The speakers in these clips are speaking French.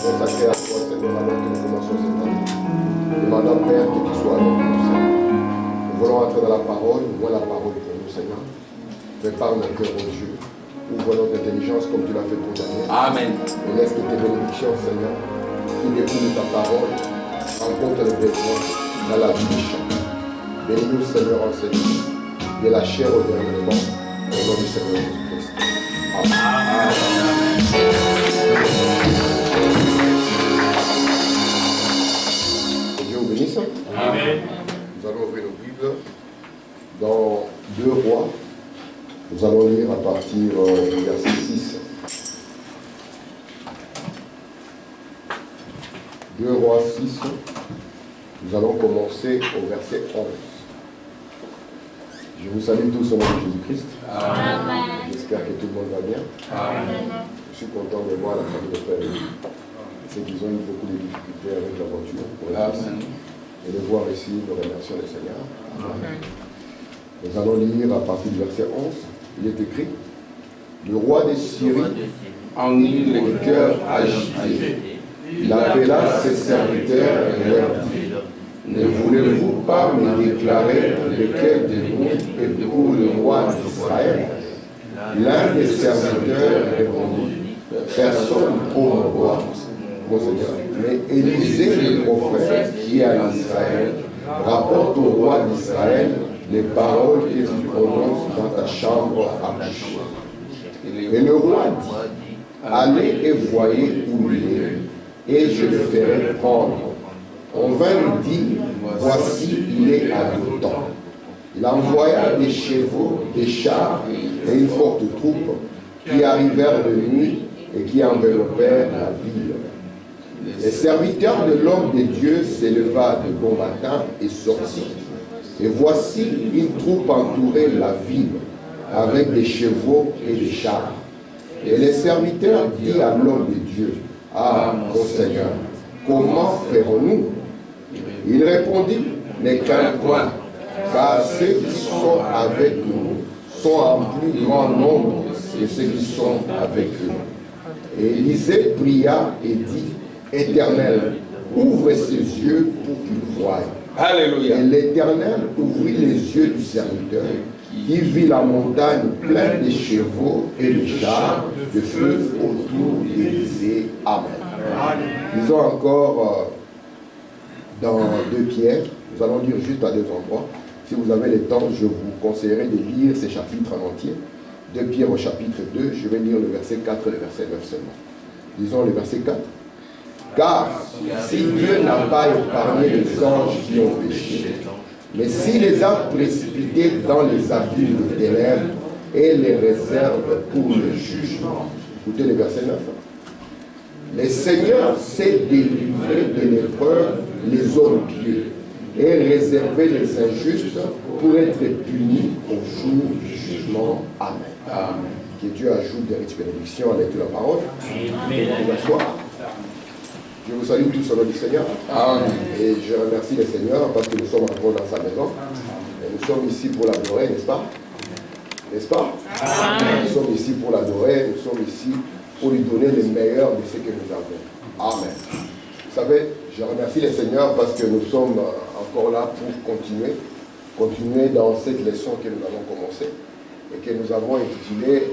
consacrés à toi, Seigneur, avant que nous commencions cette année. Demandons, Père, que tu sois avec nous, Seigneur. Nous voulons entrer dans la parole, nous voulons la parole pour nous, Seigneur. Prépare nos cœurs au Dieu. Ouvre notre intelligence comme tu l'as fait pour Daniel. Amen. Et laisse que tes bénédictions, Seigneur, qui découlent de ta parole, rencontrent les besoins dans la vie des chants. Bénis-nous, Seigneur, en cette vie, de la chair au dernier moment, au nom du Seigneur Jésus-Christ. Amen. Que Dieu vous bénisse. Amen. Nous allons ouvrir nos Bibles dans 2 Rois. Nous allons lire à partir du verset 6. 2 Rois 6. Nous allons commencer au verset 11. Je vous salue tous au nom de Jésus-Christ. J'espère que tout le monde va bien. Amen. Je suis content de voir la famille de frères et ceux qui ont eu beaucoup de difficultés avec la voiture pour les fils. Et de voir ici, nous remercions le Seigneur. Amen. Nous allons lire à partir du verset 11. Il est écrit: le roi de Syrie en eut le cœur agité. Il appela ses serviteurs et leur dit: ne voulez-vous pas me déclarer lequel de nous est pour le roi d'Israël? L'un des serviteurs répondit: personne pour le roi, mon Seigneur. Mais Élisée, le prophète qui est en Israël, rapporte au roi d'Israël les paroles que tu prononces dans ta chambre à coucher. Et le roi dit: allez et voyez où il est, et je le ferai prendre. On vint lui dire: voici, il est à Dothan. Il envoya des chevaux, des chars et une forte troupe qui arrivèrent de nuit et qui enveloppèrent la ville. Les serviteurs de l'homme de Dieu s'éleva de bon matin et sortit. Et voici, une troupe entourait la ville avec des chevaux et des chars. Et les serviteurs dirent à l'homme de Dieu: ah, mon Seigneur, comment ferons-nous? Il répondit: ne crains point, car ceux qui sont avec nous sont en plus grand nombre que ceux qui sont avec eux. Et Élisée pria et dit: Éternel, ouvre ses yeux pour qu'il voie. Alléluia. Et l'Éternel ouvrit les yeux du serviteur, qui vit la montagne pleine de chevaux et de chars de feu autour d'Élisée. Amen. Disons encore dans 2 Pierre, nous allons lire juste à 2 endroits. Si vous avez le temps, je vous conseillerais de lire ces chapitres en entier. 2 Pierre au chapitre 2, je vais lire le verset 4 et le verset 9 seulement. Disons le verset 4. Car si Dieu n'a pas épargné les anges qui ont péché, mais s'il les a précipités dans les abîmes de ténèbres et les réserve pour le jugement. Écoutez le verset 9. Le Seigneur sait délivrer de l'épreuve les hommes pieux et réserver les injustes pour être punis au jour du jugement. Amen. Amen. Que Dieu ajoute des riches bénédictions à l'aide de la parole. Bonsoir. Je vous salue tous au nom du Seigneur. Amen. Et je remercie le Seigneur parce que nous sommes encore dans sa maison. Et nous sommes ici pour l'adorer, n'est-ce pas? N'est-ce pas? Amen. Nous sommes ici pour l'adorer, nous sommes ici pour lui donner le meilleur de ce que nous avons. Amen. Vous savez, je remercie le Seigneur parce que nous sommes encore là pour continuer dans cette leçon que nous avons commencée et que nous avons intitulée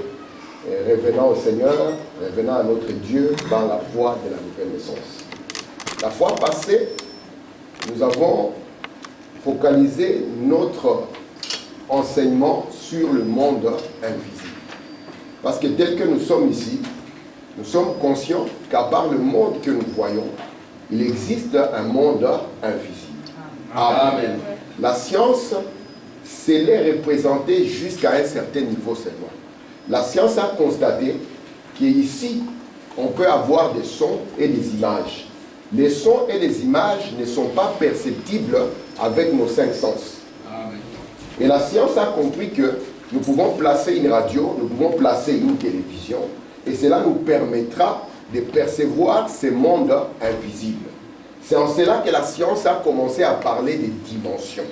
revenant au Seigneur, revenant à notre Dieu dans la voie de la nouvelle naissance. La fois passée, nous avons focalisé notre enseignement sur le monde invisible. Parce que tel que nous sommes ici, nous sommes conscients qu'à part le monde que nous voyons, il existe un monde invisible. Amen. La science, c'est les représenter jusqu'à un certain niveau seulement. La science a constaté qu'ici, on peut avoir des sons et des images. Les sons et les images ne sont pas perceptibles avec nos 5 sens. Amen. Et la science a compris que nous pouvons placer une radio, nous pouvons placer une télévision, et cela nous permettra de percevoir ces mondes invisibles. C'est en cela que la science a commencé à parler des dimensions.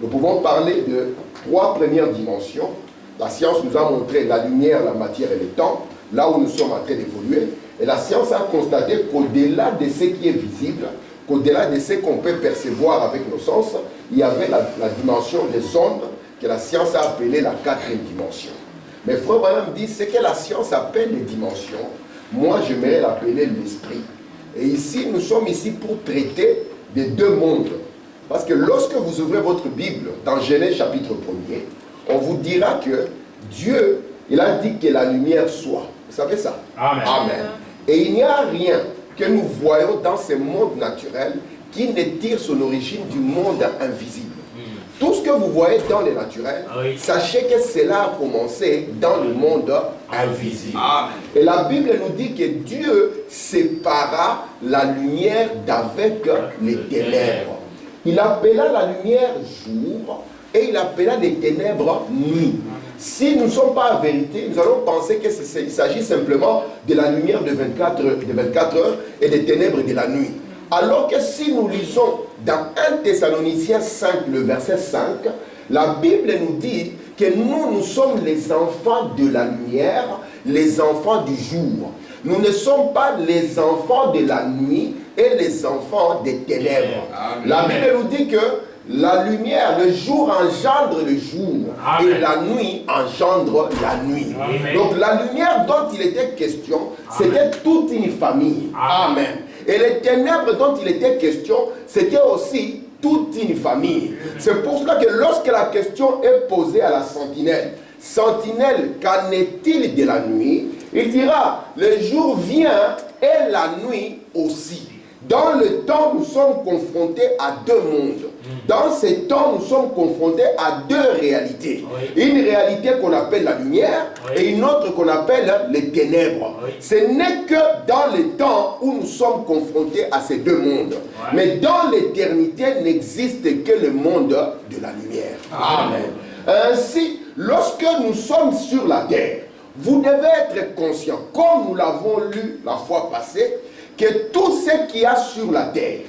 Nous pouvons parler de 3 premières dimensions. La science nous a montré la lumière, la matière et le temps, là où nous sommes en train d'évoluer. Et la science a constaté qu'au-delà de ce qui est visible, qu'au-delà de ce qu'on peut percevoir avec nos sens, il y avait la dimension des ondes que la science a appelée la quatrième dimension. Mais Frère Branham dit, ce que la science appelle les dimensions, moi j'aimerais l'appeler l'esprit. Et ici, nous sommes ici pour traiter des deux mondes. Parce que lorsque vous ouvrez votre Bible, dans Genèse chapitre 1er, on vous dira que Dieu, il a dit que la lumière soit. Vous savez ça? Amen. Amen. Et il n'y a rien que nous voyons dans ce monde naturel qui ne tire son origine du monde invisible. Tout ce que vous voyez dans le naturel, sachez que cela a commencé dans le monde invisible. Amen. Et la Bible nous dit que Dieu sépara la lumière d'avec les ténèbres. Il appela la lumière jour et il appela les ténèbres nuit. Si nous ne sommes pas en vérité, nous allons penser qu'il s'agit simplement de la lumière de 24 heures et des ténèbres de la nuit. Alors que si nous lisons dans 1 Thessaloniciens 5, le verset 5, la Bible nous dit que nous sommes les enfants de la lumière, les enfants du jour. Nous ne sommes pas les enfants de la nuit et les enfants des ténèbres. Amen. La Bible nous dit que la lumière, le jour engendre le jour. Amen. Et la nuit engendre la nuit. Amen. Donc la lumière dont il était question, c'était toute une famille. Amen. Et les ténèbres dont il était question, c'était aussi toute une famille. C'est pour cela que lorsque la question est posée à la sentinelle, sentinelle, qu'en est-il de la nuit? Il dira, le jour vient et la nuit aussi. Dans le temps, nous sommes confrontés à deux mondes. Dans ces temps, nous sommes confrontés à deux réalités. Oui. Une réalité qu'on appelle la lumière, oui, et une autre qu'on appelle les ténèbres. Oui. Ce n'est que dans les temps où nous sommes confrontés à ces deux mondes. Oui. Mais dans l'éternité n'existe que le monde de la lumière. Amen. Ainsi, lorsque nous sommes sur la terre, vous devez être conscient, comme nous l'avons lu la fois passée, que tout ce qu'il y a sur la terre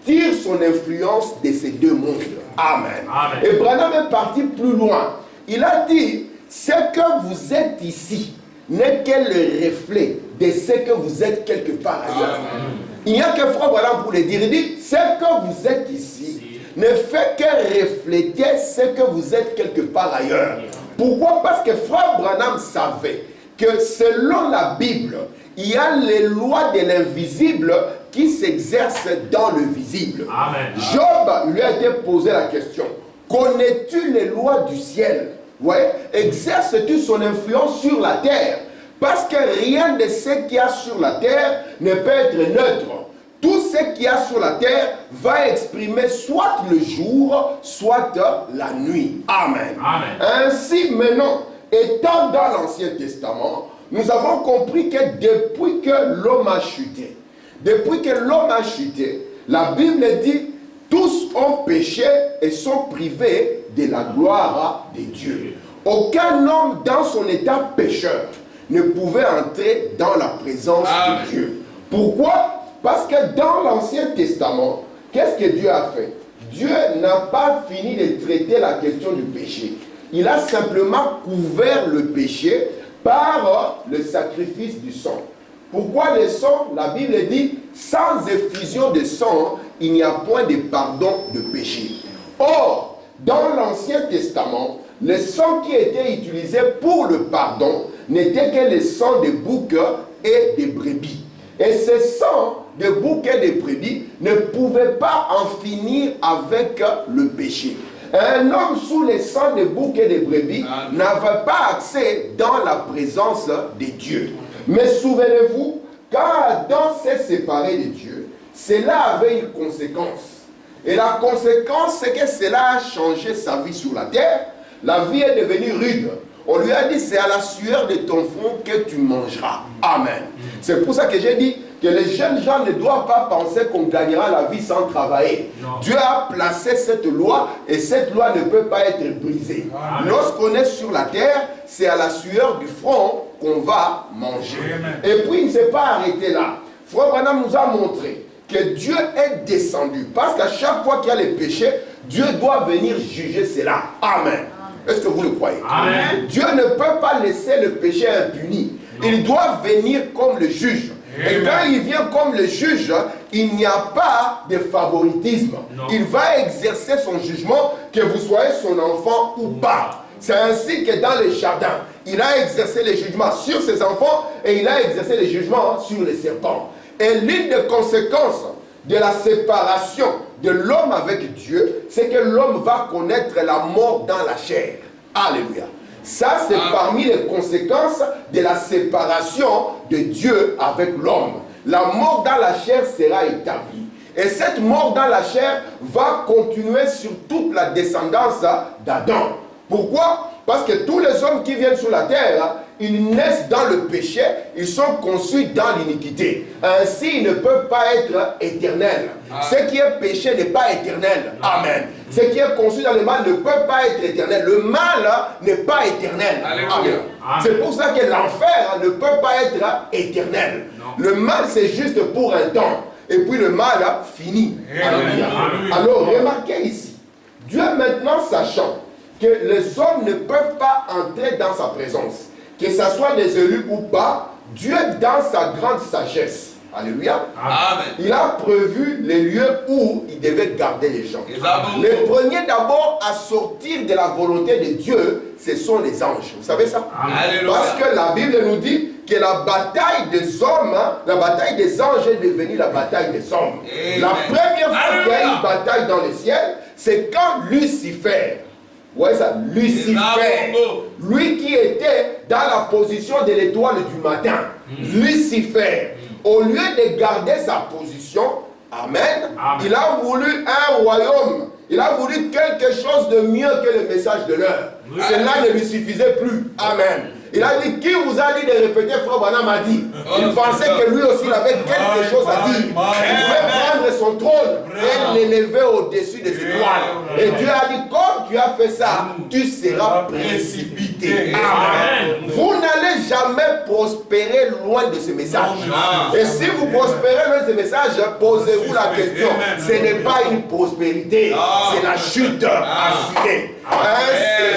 tire son influence de ces deux mondes. Amen. Amen. Et Branham est parti plus loin. Il a dit, ce que vous êtes ici n'est que le reflet de ce que vous êtes quelque part ailleurs. Amen. Il n'y a que Frère Branham pour le dire. Il dit, ce que vous êtes ici ne fait que refléter ce que vous êtes quelque part ailleurs. Pourquoi? Parce que Frère Branham savait que selon la Bible, il y a les lois de l'invisible qui s'exercent dans le visible. Amen. Job lui a été posé la question, connais-tu les lois du ciel? Ouais. Exerces-tu son influence sur la terre? Parce que rien de ce qu'il y a sur la terre ne peut être neutre. Tout ce qu'il y a sur la terre va exprimer soit le jour, soit la nuit. Amen. Amen. Ainsi, maintenant, étant dans l'Ancien Testament, nous avons compris que depuis que l'homme a chuté, la Bible dit, tous ont péché et sont privés de la gloire de Dieu. Aucun homme dans son état pécheur ne pouvait entrer dans la présence de Dieu. Pourquoi? Parce que dans l'Ancien Testament, qu'est-ce que Dieu a fait? Dieu n'a pas fini de traiter la question du péché. Il a simplement couvert le péché par le sacrifice du sang. Pourquoi le sang? La Bible dit, sans effusion de sang, il n'y a point de pardon de péché. Or, dans l'Ancien Testament, le sang qui était utilisé pour le pardon n'était que le sang de boucs et de brebis. Et ce sang de boucs et de brebis ne pouvait pas en finir avec le péché. Un homme sous le sang de boucs et de brebis n'avait pas accès dans la présence de Dieu. Mais souvenez-vous, quand Adam s'est séparé de Dieu, cela avait une conséquence. Et la conséquence, c'est que cela a changé sa vie sur la terre. La vie est devenue rude. On lui a dit, c'est à la sueur de ton front que tu mangeras. Amen. C'est pour ça que j'ai dit que les jeunes gens ne doivent pas penser qu'on gagnera la vie sans travailler. Non. Dieu a placé cette loi et cette loi ne peut pas être brisée. Lorsqu'on est sur la terre, c'est à la sueur du front qu'on va manger. Amen. Et puis il ne s'est pas arrêté là. Frère Branham nous a montré que Dieu est descendu. Parce qu'à chaque fois qu'il y a les péchés, Dieu doit venir juger cela. Amen. Est-ce que vous le croyez? Amen. Dieu ne peut pas laisser le péché impuni. Il doit venir comme le juge. Et quand il vient comme le juge, il n'y a pas de favoritisme. Il va exercer son jugement, que vous soyez son enfant ou pas. C'est ainsi que dans le jardin, il a exercé le jugement sur ses enfants et il a exercé le jugement sur les serpents. Et l'une des conséquences de la séparation de l'homme avec Dieu, c'est que l'homme va connaître la mort dans la chair. Alléluia. Ça, c'est parmi les conséquences de la séparation de Dieu avec l'homme. La mort dans la chair sera établie. Et cette mort dans la chair va continuer sur toute la descendance d'Adam. Pourquoi? Parce que tous les hommes qui viennent sur la terre, ils naissent dans le péché, ils sont conçus dans l'iniquité. Ainsi, ils ne peuvent pas être éternels. Ce qui est péché n'est pas éternel. Amen. Ce qui est conçu dans le mal ne peut pas être éternel. Le mal n'est pas éternel. Amen. C'est pour ça que l'enfer ne peut pas être éternel. Le mal, c'est juste pour un temps. Et puis le mal finit. Alléluia. Alors, remarquez ici. Dieu maintenant sachant que les hommes ne peuvent pas entrer dans sa présence, que ce soit des élus ou pas, Dieu dans sa grande sagesse, alléluia, Amen. Il a prévu les lieux où il devait garder les gens. Les premiers d'abord à sortir de la volonté de Dieu, ce sont les anges. Vous savez ça? Alléluia. Parce que la Bible nous dit que la bataille des hommes, la bataille des anges est devenue la bataille des hommes. Amen. La première fois qu'il y a une bataille dans le ciel, c'est quand Lucifer, ouais, ça, Lucifer, lui qui était dans la position de l'étoile du matin, Lucifer, au lieu de garder sa position, amen, il a voulu un royaume, il a voulu quelque chose de mieux que le message de l'heure. Cela ne lui suffisait plus, amen. Il a dit, qui vous a dit de répéter, Frère Branham a dit. Il pensait que lui aussi il avait quelque chose à dire. Il pouvait prendre son trône et l'élever au-dessus des étoiles. Et Dieu a dit, comme tu as fait ça, tu seras précipité. Amen. Vous n'allez jamais prospérer loin de ce message. Et si vous prospérez loin de ce message, posez-vous la question. Ce n'est pas une prospérité, c'est la chute assurée.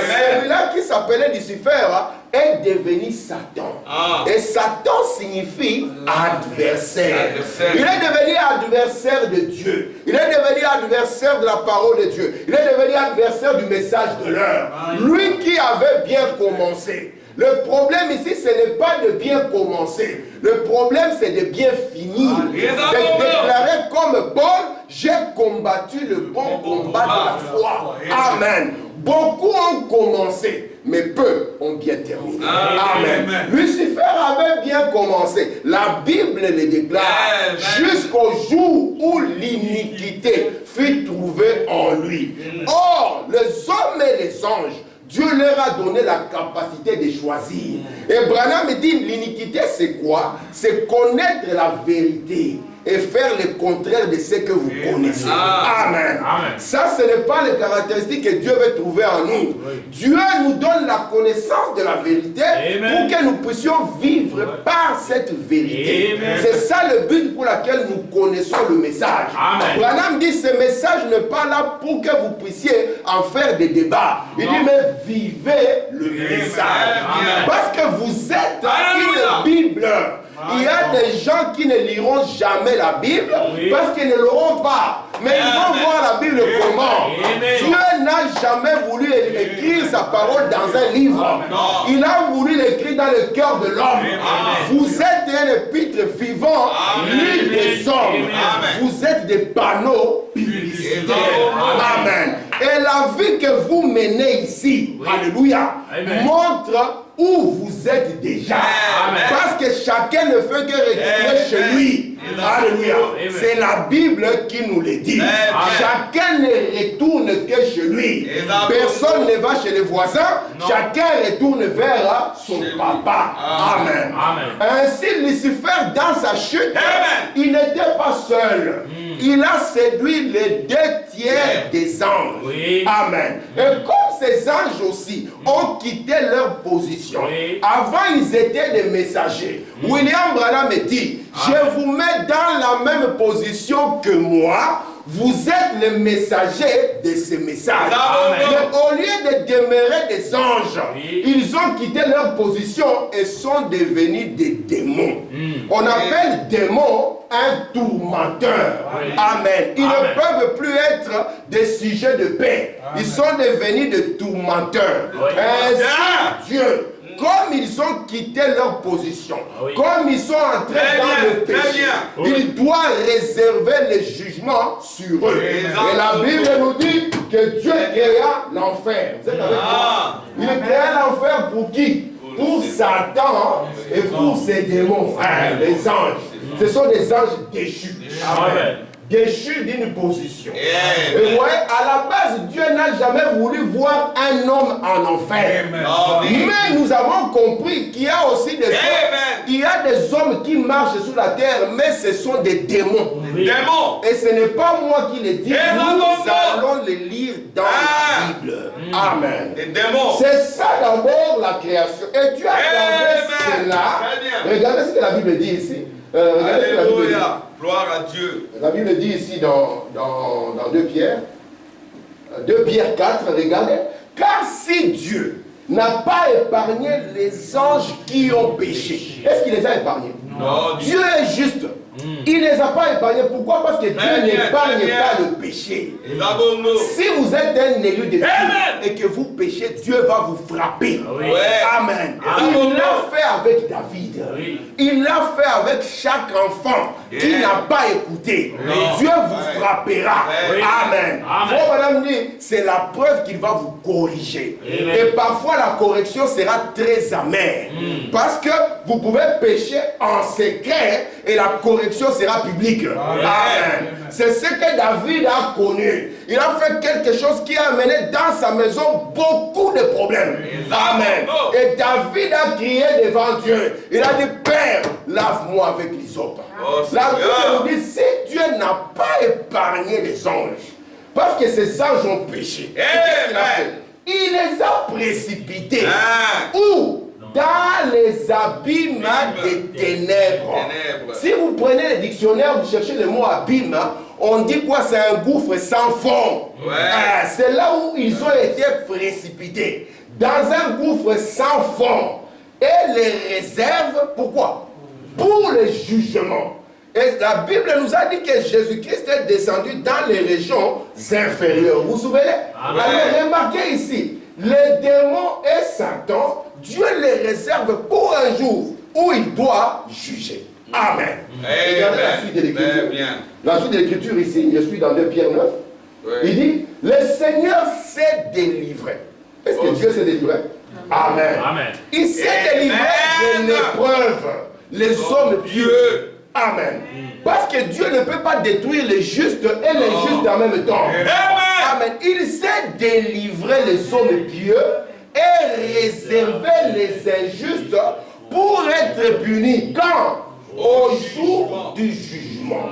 Celui-là qui s'appelait Lucifer est devenu Satan. Et Satan signifie adversaire. Il est devenu adversaire de Dieu. Il est devenu adversaire de la parole de Dieu. Il est devenu adversaire du message de l'heure. Lui qui avait bien commencé. Le problème ici, ce n'est pas de bien commencer. Le problème, c'est de bien finir. De déclarer comme Paul, j'ai combattu le bon combat de la foi. Amen. Beaucoup ont commencé, mais peu ont bien terminé. Amen. Lucifer avait bien commencé. La Bible le déclare jusqu'au jour où l'iniquité fut trouvée en lui. Or, les hommes et les anges, Dieu leur a donné la capacité de choisir. Et Branham dit, l'iniquité c'est quoi? C'est connaître la vérité et faire le contraire de ce que vous connaissez. Amen. Ça, ce n'est pas les caractéristiques que Dieu veut trouver en nous. Dieu nous donne la connaissance de la vérité pour que nous puissions vivre par cette vérité. C'est ça le but pour lequel nous connaissons le message. Branham dit, ce message n'est pas là pour que vous puissiez en faire des débats. Il dit, mais vivez le message. Parce que vous êtes une Bible. Il y a des gens qui ne liront jamais la Bible parce qu'ils ne l'auront pas. Mais ils vont voir la Bible comment. Dieu n'a jamais voulu écrire sa parole dans un livre. Il a voulu l'écrire dans le cœur de l'homme. Vous êtes un épître vivant, lu des hommes. Vous êtes des panneaux publicitaires. Amen. Et la vie que vous menez ici, alléluia, montre où vous êtes déjà. Amen. Parce que chacun ne fait que retourner chez lui. Alléluia. C'est la Bible qui nous le dit. Chacun ne retourne que chez lui. Personne ne va chez les voisins. Chacun retourne vers son papa. Amen. Ainsi, Lucifer, dans sa chute, il n'était pas seul. Il a séduit les 2 tiers des anges. Amen. Et comme ces anges aussi ont quitté leur position, avant ils étaient des messagers. William Branham me dit, je vous mets dans la même position que moi. vous êtes les messagers de ces messages. Mais au lieu de demeurer des anges, ils ont quitté leur position et sont devenus des démons. On appelle démon un tourmenteur. Amen. Ils ne peuvent plus être des sujets de paix. Ils sont devenus des tourmenteurs. Ainsi, Dieu, comme ils ont quitté leur position, comme ils sont entrés dans le péché, il doit réserver les jugements sur eux. Et la Bible nous dit que Dieu créa l'enfer. Vous êtes avec moi? Il créa l'enfer pour qui? Pour Satan et pour ses démons, les anges. Ce sont des anges déchus. Amen. Déchus d'une position. Et ouais, à la base, Dieu n'a jamais voulu voir un homme en enfer. Mais nous avons compris qu'il y a aussi des hommes, il y a des hommes qui marchent sur la terre, mais ce sont des démons. Et ce n'est pas moi qui les dis, nous allons les lire dans la Bible. Amen. C'est ça d'abord la création. Et tu as regardé cela. Regardez ce que la Bible dit ici. Alléluia. Gloire à Dieu. La Bible dit ici dans 2 Pierre, 2 Pierre 4, regardez. Car si Dieu n'a pas épargné les anges qui ont péché, est-ce qu'il les a épargnés? Non. Dieu est juste. Il ne les a pas épargnés. Pourquoi? Parce que Dieu n'épargne pas le péché. Si vous êtes un élu de Dieu et que vous péchez, Dieu va vous frapper. Amen. Il l'a fait avec David. Il l'a fait avec chaque enfant qui n'a pas écouté. Dieu vous frappera. Amen. Bon, madame dit, c'est la preuve qu'il va vous corriger. Et parfois la correction sera très amère. Parce que vous pouvez pécher en secret et la correction sera publique. Amen. C'est ce que David a connu. Il a fait quelque chose qui a amené dans sa maison beaucoup de problèmes. Amen. Et David a crié devant Dieu. Il a dit, Père, lave-moi avec l'hysope. La Bible nous dit, si Dieu n'a pas épargné les anges, parce que ces anges ont péché, qu'est-ce qu'il a fait? Il les a précipités. Où? Dans les abîmes des ténèbres. Si vous prenez le dictionnaire, vous cherchez le mot abîme, on dit quoi? C'est un gouffre sans fond. C'est là où ils ont été précipités. Dans un gouffre sans fond. Et les réserve, pourquoi? Pour le jugement. Et la Bible nous a dit que Jésus-Christ est descendu dans les régions inférieures. Vous vous souvenez? Alors remarquez ici, les démons et Satan, Dieu les réserve pour un jour où il doit juger. Amen. Regardez la suite de l'écriture. La suite de l'écriture ici, je suis dans 2 Pierre 9. Il dit, le Seigneur s'est délivré. Est-ce que Dieu s'est délivré? Amen. Il s'est délivré de l'épreuve. Les hommes pieux. Amen. Parce que Dieu ne peut pas détruire les justes et les justes en même temps. Amen. Il s'est délivré les hommes pieux et réservé les injustes pour être punis. Quand? Au jour du jugement.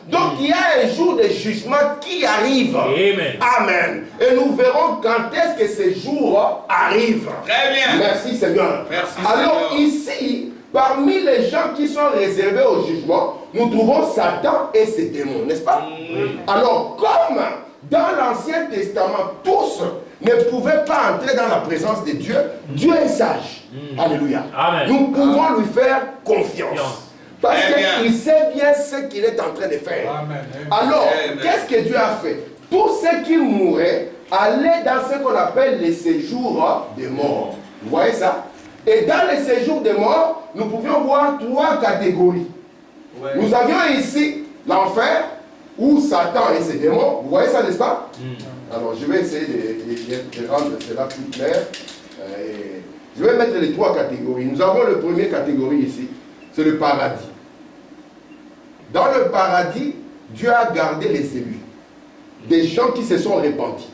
Donc il y a un jour de jugement qui arrive. Amen. Et nous verrons quand est-ce que ce jour arrive. Très bien. Merci Seigneur. Merci, alors Seigneur. Ici, parmi les gens qui sont réservés au jugement, nous trouvons Satan et ses démons, n'est-ce pas? Alors, comme dans l'Ancien Testament, tous ne pouvaient pas entrer dans la présence de Dieu, Dieu est sage. Alléluia. Amen. Nous pouvons lui faire confiance. Parce qu'il sait bien ce qu'il est en train de faire. Alors, qu'est-ce que Dieu a fait? Tous ceux qui mouraient allaient dans ce qu'on appelle les séjours des morts. Vous voyez ça? Et dans les séjours des morts, nous pouvions voir 3 catégories. Nous avions ici l'enfer, où Satan et ses démons. Vous voyez ça, n'est-ce pas? Alors, je vais essayer de rendre cela plus clair. Je vais mettre les 3 catégories. Nous avons la première catégorie ici, c'est le paradis. Dans le paradis, Dieu a gardé les élus. Des gens qui se sont repentis.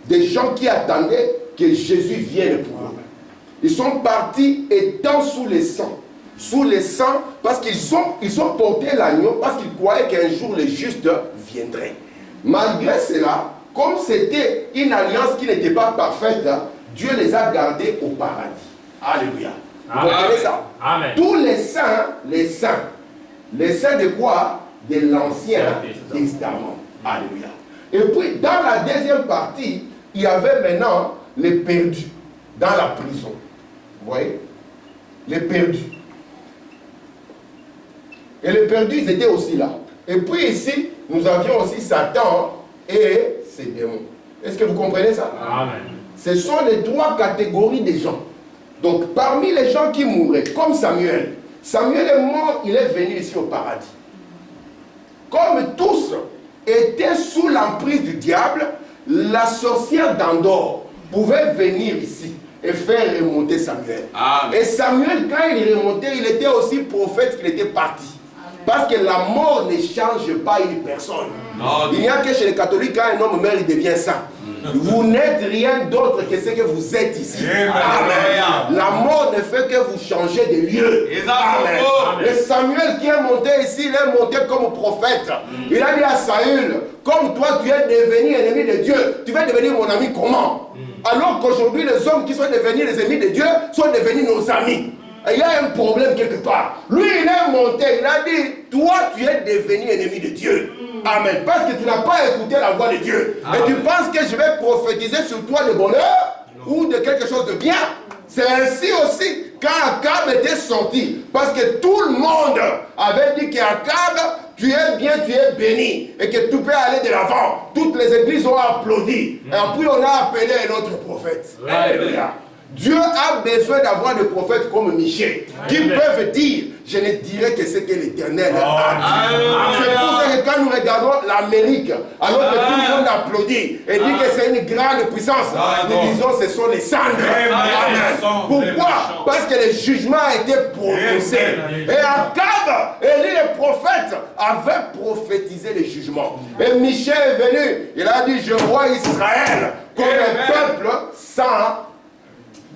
Des gens qui attendaient que Jésus vienne pour eux. Ils sont partis étant sous les sangs. Sous les sangs, parce qu'ils ont porté l'agneau, parce qu'ils croyaient qu'un jour les justes viendraient. Malgré cela, comme c'était une alliance qui n'était pas parfaite, Dieu les a gardés au paradis. Alléluia. Vous comprenez ça? Amen. Tous les saints de quoi? De l'Ancien Testament. Alléluia. Et puis, dans la deuxième partie, il y avait maintenant les perdus dans la prison. Vous voyez? Les perdus. Et les perdus, ils étaient aussi là. Et puis ici, nous avions aussi Satan et ses démons. Est-ce que vous comprenez ça? Amen. Ce sont les trois catégories des gens. Donc, parmi les gens qui mouraient, comme Samuel. Samuel est mort, il est venu ici au paradis. Comme tous étaient sous l'emprise du diable, la sorcière d'Endor pouvait venir ici et faire remonter Samuel. Amen. Et Samuel, quand il remontait, il était aussi prophète qu'il était parti. Parce que la mort ne change pas une personne. Non. Il n'y a que chez les catholiques, quand un homme meurt, il devient saint. Vous n'êtes rien d'autre que ce que vous êtes ici. Amen. La mort ne fait que vous changer de lieu. Amen. Et Samuel qui est monté ici, il est monté comme prophète. Il a dit à Saül, comme toi tu es devenu ennemi de Dieu, tu vas devenir mon ami comment? Alors qu'aujourd'hui les hommes qui sont devenus les ennemis de Dieu sont devenus nos amis. Il y a un problème quelque part. Lui, il est monté, il a dit, toi, tu es devenu ennemi de Dieu. Amen. Parce que tu n'as pas écouté la voix de Dieu. Amen. Et tu penses que je vais prophétiser sur toi de bonheur ou de quelque chose de bien. C'est ainsi aussi quand Akab était sorti. Parce que tout le monde avait dit qu'Akab, tu es bien, tu es béni. Et que tu peux aller de l'avant. Toutes les églises ont applaudi. Et puis on a appelé un autre prophète. Alléluia. Dieu a besoin d'avoir des prophètes comme Michel qui peuvent dire, je ne dirai que ce que l'Éternel a dit. C'est pour ça que quand nous regardons l'Amérique, alors que tout le monde applaudit et dit que c'est une grande puissance, nous disons ce sont les cendres. Amen. Pourquoi? Parce que le jugement a été prononcé. Et Akab, Élie le prophète, avait prophétisé le jugement. Et Michel est venu, il a dit, je vois Israël comme un peuple sans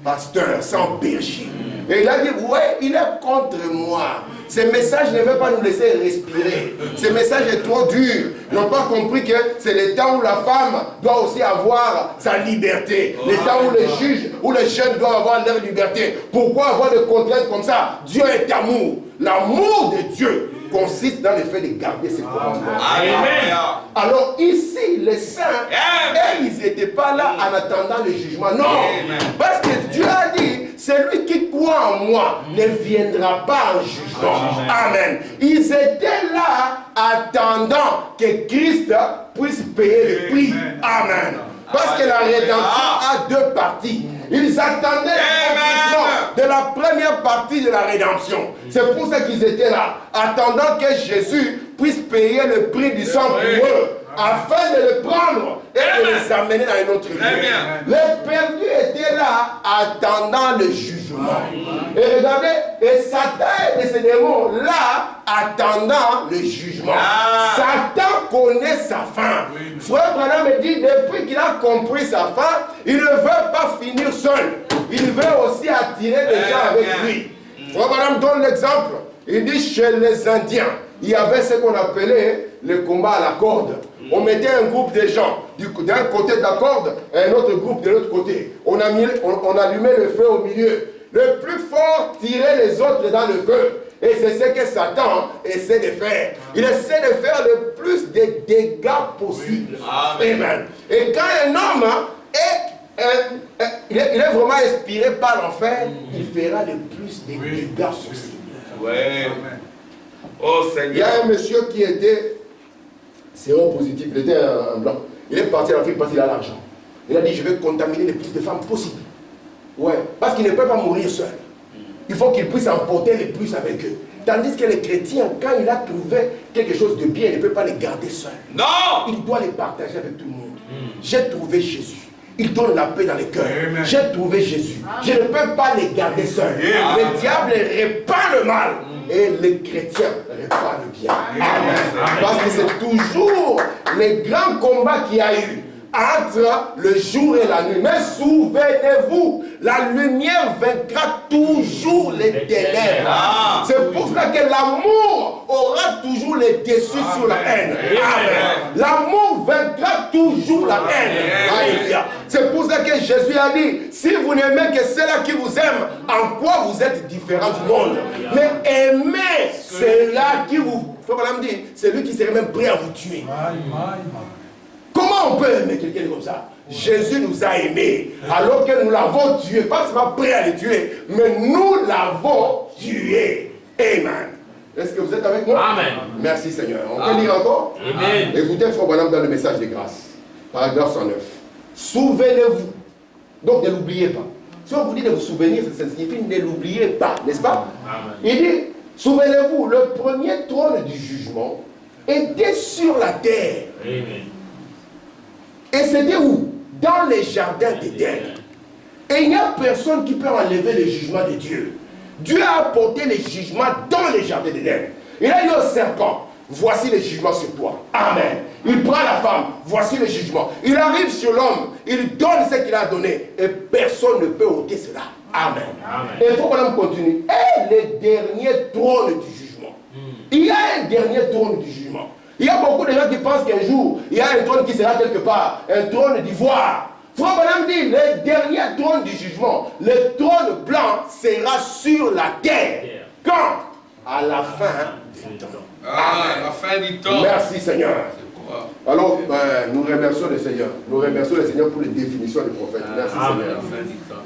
pasteur, sans berger. Et il a dit, ouais, il est contre moi. Ce message ne veut pas nous laisser respirer. Ce message est trop dur. Ils n'ont pas compris que c'est le temps où la femme doit aussi avoir sa liberté. Le temps où les juges, où les jeunes doivent avoir leur liberté. Pourquoi avoir des contraintes comme ça? Dieu est amour. L'amour de Dieu consiste dans le fait de garder ses commandements. Amen. Alors ici, les saints, ils n'étaient pas là en attendant le jugement. Non. Amen. Parce que Dieu a dit, celui qui croit en moi ne viendra pas en jugement. Amen. Ils étaient là attendant que Christ puisse payer le prix. Amen. Parce que la rédemption a deux parties. Ils attendaient l'accomplissement de la première partie de la rédemption. C'est pour ça qu'ils étaient là, attendant que Jésus puisse payer le prix du sang pour eux, afin de le prendre et de les amener dans un autre lieu. Les perdus étaient là, attendant le jugement. Et regardez, et Satan et ses démons là, attendant le jugement. Satan connaît sa fin. Frère Branham me dit, depuis qu'il a compris sa fin, il ne veut pas finir seul. Il veut aussi attirer les gens avec lui. Frère Branham donne l'exemple. Il dit, chez les Indiens, il y avait ce qu'on appelait le combat à la corde. On mettait un groupe de gens d'un côté de la corde et un autre groupe de l'autre côté. On allumait le feu au milieu. Le plus fort tirait les autres dans le feu. Et c'est ce que Satan essaie de faire. Il essaie de faire le plus de dégâts possible. Amen. Et quand un homme il est vraiment inspiré par l'enfer, il fera le plus de dégâts possible. Ouais. Oh Seigneur. Il y a un monsieur qui était séropositif, il était un blanc. Il est parti en Afrique parce qu'il a l'argent. Il a dit, je vais contaminer le plus de femmes possible. Ouais, parce qu'il ne peut pas mourir seul. Il faut qu'il puisse emporter le plus avec eux. Tandis que les chrétiens, quand il a trouvé quelque chose de bien, il ne peut pas les garder seuls. Non. Il doit les partager avec tout le monde. J'ai trouvé Jésus. Il donne la paix dans les cœurs. J'ai trouvé Jésus. Je ne peux pas les garder seuls. Le diable répand le mal. Et les chrétiens répandent le bien. Amen. Parce que c'est toujours les grands combats qu'il y a eu entre le jour et la nuit. Mais souvenez-vous, la lumière vaincra toujours les ténèbres. C'est pour cela que l'amour aura toujours les dessus sur la haine. Amen. L'amour vaincra toujours la haine. Alléluia. C'est pour ça que Jésus a dit, si vous n'aimez que ceux-là qui vous aiment, en quoi vous êtes différents du monde? Mais aimez ceux-là qui vous Frère Branham dit, c'est lui qui serait même prêt à vous tuer. Comment on peut aimer quelqu'un comme ça? Jésus nous a aimés alors que nous l'avons tué. Pas seulement prêt à le tuer, mais nous l'avons tué. Amen. Est-ce que vous êtes avec moi? Amen. Merci Seigneur. On peut lire encore? Amen. Écoutez Frère Branham dans le message de grâce. Paragraphe 109. Souvenez-vous. Donc ne l'oubliez pas. Si on vous dit de vous souvenir, ça signifie ne l'oubliez pas, n'est-ce pas? Amen. Il dit, souvenez-vous, le premier trône du jugement était sur la terre. Amen. Et c'était où? Dans les jardins d'Éden. Et il n'y a personne qui peut enlever le jugement de Dieu. Dieu a apporté les jugements dans les jardins d'Éden. Il a dit au serpent, voici le jugement sur toi. Amen. Il prend la femme, voici le jugement. Il arrive sur l'homme, il donne ce qu'il a donné. Et personne ne peut ôter cela. Amen. Amen. Et il faut qu'on continue. Et le dernier trône du jugement. Il y a un dernier trône du jugement. Il y a beaucoup de gens qui pensent qu'un jour, il y a un trône qui sera quelque part, un trône d'ivoire. Frère Branham dit, le dernier trône du jugement, le trône blanc sera sur la terre. Quand? À la fin du temps. Ah, la fin du temps. Merci Seigneur. Alors, nous remercions le Seigneur. Nous remercions le Seigneur pour les définitions des prophètes. Merci Seigneur.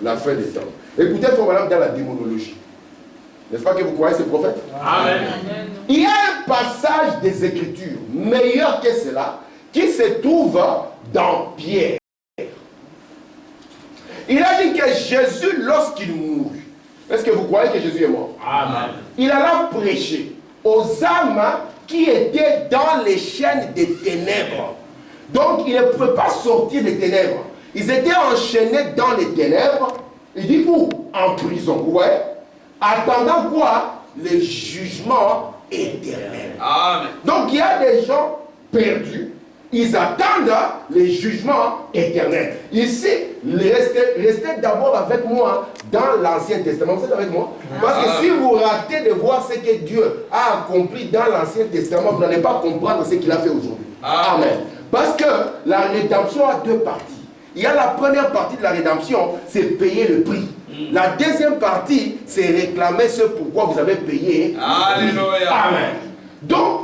La fin des temps. Écoutez, Frère Branham, dans la démonologie. N'est-ce pas que vous croyez ces prophètes? Amen. Il y a un passage des Écritures, meilleur que cela, qui se trouve dans Pierre. Il a dit que Jésus, lorsqu'il mourut, est-ce que vous croyez que Jésus est mort? Amen. Il alla prêcher aux âmes qui étaient dans les chaînes des ténèbres. Donc, ils ne pouvaient pas sortir des ténèbres. Ils étaient enchaînés dans les ténèbres. Il dit où? En prison. Vous voyez? Attendant quoi? Le jugement éternel. Amen. Donc, il y a des gens perdus. Ils attendent le jugement éternel. Ici, restez d'abord avec moi dans l'Ancien Testament. Vous êtes avec moi? Parce que si vous ratez de voir ce que Dieu a accompli dans l'Ancien Testament, vous n'allez pas comprendre ce qu'il a fait aujourd'hui. Amen. Parce que la rédemption a deux parties. Il y a la première partie de la rédemption, c'est payer le prix. La deuxième partie, c'est réclamer ce pourquoi vous avez payé. Alléluia. Amen. Donc,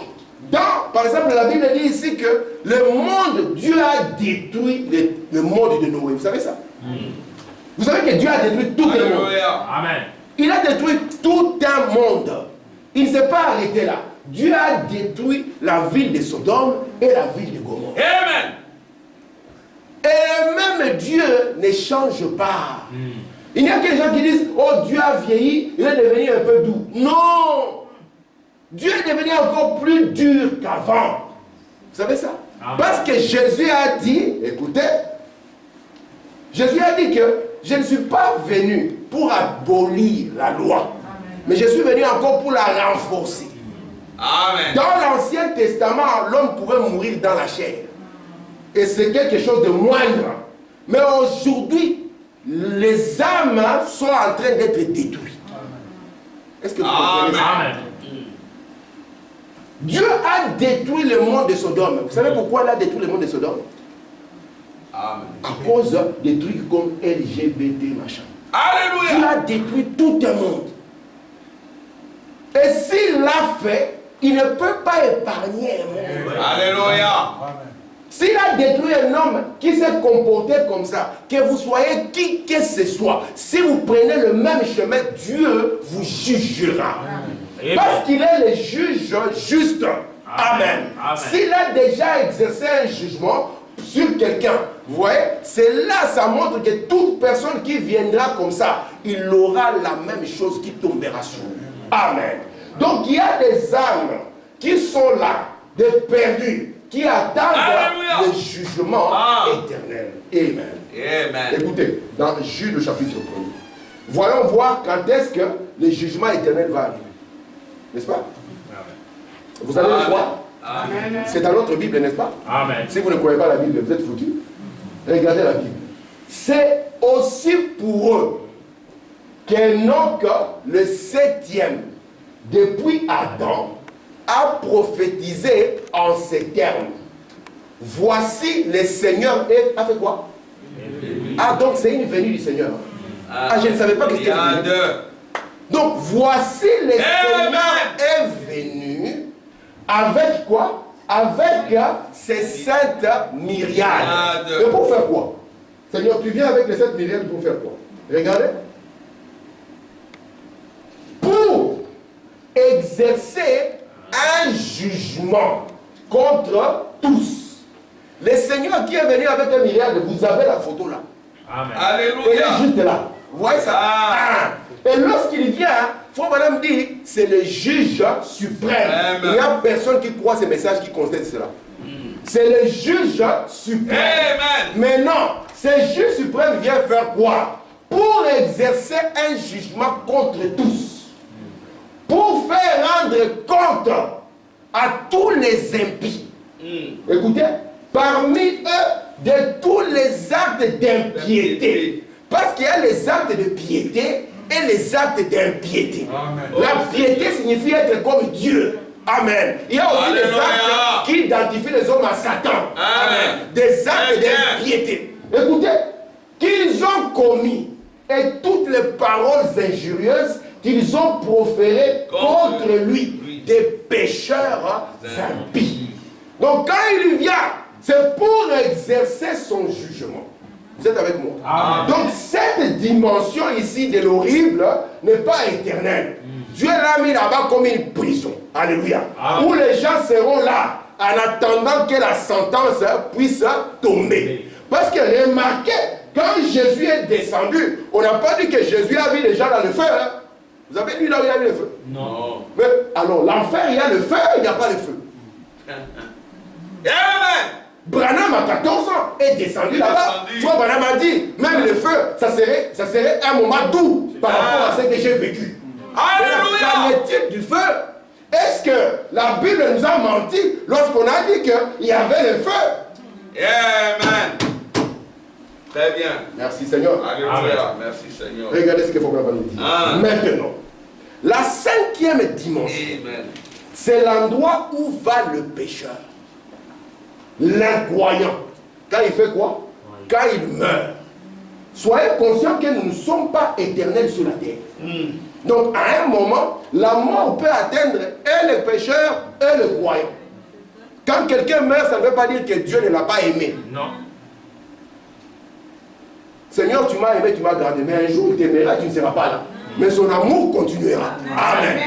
par exemple, la Bible dit ici que le monde, Dieu a détruit le monde de Noé. Vous savez ça? Vous savez que Dieu a détruit tout le monde. Amen. Il a détruit tout un monde. Il ne s'est pas arrêté là. Dieu a détruit la ville de Sodome et la ville de Gomorrhe. Amen. Et même Dieu ne change pas. Il y a des gens qui disent, oh Dieu a vieilli, il est devenu un peu doux. Non! Dieu est devenu encore plus dur qu'avant. Vous savez ça? Amen. Parce que Jésus a dit, écoutez, Jésus a dit que je ne suis pas venu pour abolir la loi. Amen. Mais je suis venu encore pour la renforcer. Amen. Dans l'Ancien Testament, l'homme pouvait mourir dans la chair. Et c'est quelque chose de moindre. Mais aujourd'hui, les âmes sont en train d'être détruites. Est-ce que vous comprenez ça? Amen. Dieu a détruit le monde de Sodome. Vous savez pourquoi il a détruit le monde de Sodome? Amen. À cause des trucs comme LGBT, machin. Alléluia. Dieu a détruit tout un monde. Et s'il l'a fait, il ne peut pas épargner un monde. Alléluia. S'il a détruit un homme qui s'est comporté comme ça, que vous soyez qui que ce soit, si vous prenez le même chemin, Dieu vous jugera. Amen. Parce qu'il est le juge juste. Amen. Amen. S'il a déjà exercé un jugement sur quelqu'un, vous voyez, c'est là, ça montre que toute personne qui viendra comme ça, il aura la même chose qui tombera sur lui. Amen. Donc il y a des âmes qui sont là, des perdus, qui attendent le jugement éternel. Amen. Amen. Écoutez, dans Jude chapitre 1, voyons voir quand est-ce que le jugement éternel va arriver. N'est-ce pas? Amen. Vous allez le croire? C'est dans notre Bible, n'est-ce pas? Amen. Si vous ne croyez pas la Bible, vous êtes foutus. Regardez la Bible. C'est aussi pour eux qu'Enoch, le 7e, depuis Adam, a prophétisé en ces termes. Voici le Seigneur a fait quoi? Ah, donc c'est une venue du Seigneur. Ah, je ne savais pas que c'était une venue. Donc voici le Seigneur est venu Avec quoi? Avec ces saintes myriades. Et pour faire quoi? Seigneur, tu viens avec les 7 myriades pour faire quoi? Regardez. Pour exercer un jugement contre tous. Le Seigneur qui est venu avec un myriade, vous avez la photo là. Amen. Elle est juste là. Vous voyez ça? Et lorsqu'il vient, il faut madame dire, c'est le juge suprême. Amen. Il n'y a personne qui croit ces messages qui contestent cela. C'est le juge suprême. Amen. Mais non, ce juge suprême vient faire quoi? Pour exercer un jugement contre tous. Pour faire rendre compte à tous les impies. Écoutez, parmi eux, de tous les actes d'impiété. Parce qu'il y a les actes de piété et les actes d'impiété. La piété signifie être comme Dieu. Amen. Il y a aussi des actes qui identifient les hommes à Satan. Amen. Des actes d'impiété. Écoutez, qu'ils ont commis et toutes les paroles injurieuses qu'ils ont proférées contre lui, des pécheurs impies. Donc quand il vient, c'est pour exercer son jugement. Vous êtes avec moi? Amen. Donc cette dimension ici de l'horrible n'est pas éternelle. Dieu l'a mis là-bas comme une prison. Alléluia. Amen. Où les gens seront là en attendant que la sentence puisse tomber. Parce que remarquez, quand Jésus est descendu, on n'a pas dit que Jésus a vu les gens dans le feu. Hein? Vous avez lu là où il y a eu le feu? Non. Mais alors l'enfer, il y a le feu, il n'y a pas le feu. Amen. Branham à 14 ans est descendu là-bas. Soit Branham a dit, même le feu, ça serait un moment doux par rapport à ce que j'ai vécu. Alléluia. Qu'en est-il du feu? Est-ce que la Bible nous a menti lorsqu'on a dit qu'il y avait le feu? Amen. Très bien. Merci Seigneur. Alléluia. Merci Seigneur. Regardez ce qu'il faut qu'on va nous dire. Maintenant, la 5e dimension, c'est l'endroit où va le pécheur. L'incroyant. Quand il fait quoi? Quand il meurt. Soyez conscients que nous ne sommes pas éternels sur la terre. Donc à un moment, la mort peut atteindre et le pécheur et le croyant. Quand quelqu'un meurt, ça ne veut pas dire que Dieu ne l'a pas aimé. Non. Seigneur, tu m'as aimé, tu m'as gardé, mais un jour il t'aimera, tu ne seras pas là. Mais son amour continuera. Amen.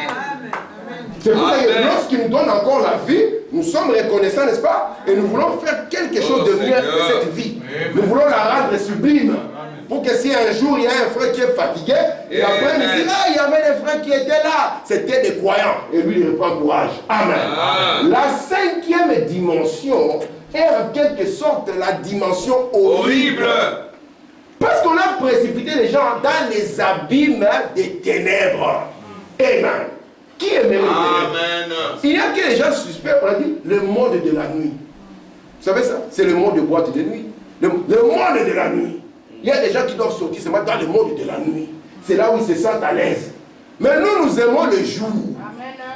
C'est pour ça que lorsqu'il nous donne encore la vie, nous sommes reconnaissants, n'est-ce pas? Et nous voulons faire quelque chose de mieux de cette vie. Nous voulons la rendre sublime. Pour que si un jour il y a un frère qui est fatigué, et après il dit, ah, il y avait des frères qui étaient là. C'était des croyants. Et lui, il reprend courage. Amen. La 5e dimension est en quelque sorte la dimension horrible. Parce qu'on a précipité les gens dans les abîmes des ténèbres. Amen. Qui aimerait les ténèbres? Il y a que les gens suspects, on a dit, le monde de la nuit. Vous savez ça? C'est le monde de boîte de nuit. Le monde de la nuit. Il y a des gens qui doivent sortir seulement dans le monde de la nuit. C'est là où ils se sentent à l'aise. Mais nous, nous aimons le jour.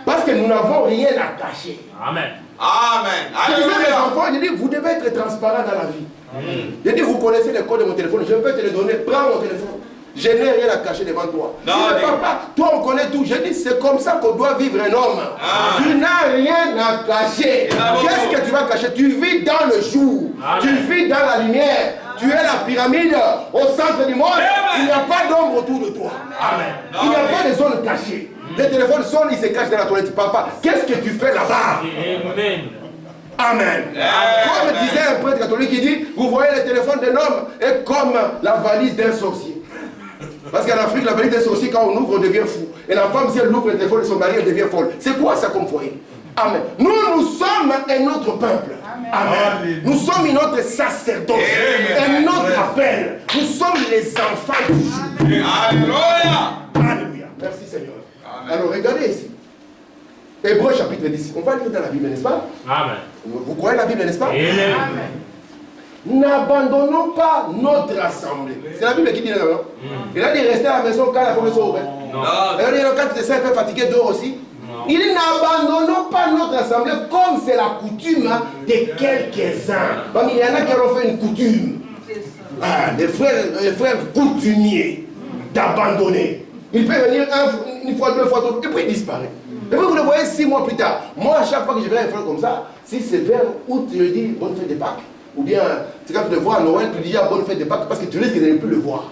Parce que nous n'avons rien à cacher. Amen. Amen. Je disais les enfants, je dis, vous devez être transparent dans la vie. Je dis, vous connaissez les codes de mon téléphone, je peux te les donner, prends mon téléphone. Je n'ai rien à cacher devant toi. Non, dis, papa, toi on connaît tout. Je dis, c'est comme ça qu'on doit vivre un homme. Tu n'as rien à cacher. Qu'est-ce que tu vas cacher? Tu vis dans le jour. Amen. Tu vis dans la lumière. Tu es la pyramide au centre du monde. Il n'y a pas d'ombre autour de toi. Amen. Il n'y a pas de zone cachée. Les téléphones sonnent, ils se cachent dans la toilette. Papa, qu'est-ce que tu fais là-bas? Amen. Comme disait un prêtre catholique, il dit, vous voyez le téléphone d'un homme est comme la valise d'un sorcier. Parce qu'en Afrique, la valise d'un sorcier, quand on ouvre, on devient fou. Et la femme, si elle ouvre le téléphone de son mari, elle devient folle. C'est quoi ça comme foyer? Amen. Nous sommes un autre peuple. Amen. Nous sommes une autre sacerdoce. Un autre appel. Nous sommes les enfants du jour. Alléluia. Alléluia. Merci Seigneur. Amen. Alors regardez ici. Hébreux chapitre 10. On va lire dans la Bible, n'est-ce pas? Amen. Vous croyez la Bible, n'est-ce pas? Amen. N'abandonnons pas notre assemblée. C'est la Bible qui dit là. Il a dit rester à la maison quand la porte est ouverte. Non. Il a dit quand tu es un peu fatigué, dehors aussi. Il dit n'abandonnons pas notre assemblée comme c'est la coutume de quelques-uns. Il y en a qui ont fait une coutume. Les frères coutumiers d'abandonner. Il peut venir une fois, deux fois, et puis il disparaît. Et vous le voyez 6 mois plus tard. Moi, à chaque fois que je vais à un frère comme ça, si c'est vers août, je dis bonne fête de Pâques. Ou bien, c'est quand tu le vois à Noël, tu dis bonne fête de Pâques parce que tu risques de ne plus le voir.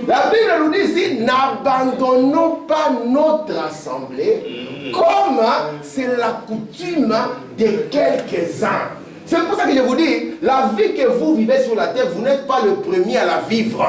La Bible nous dit ici, n'abandonnons pas notre assemblée comme c'est la coutume de quelques-uns. C'est pour ça que je vous dis, la vie que vous vivez sur la terre, vous n'êtes pas le premier à la vivre.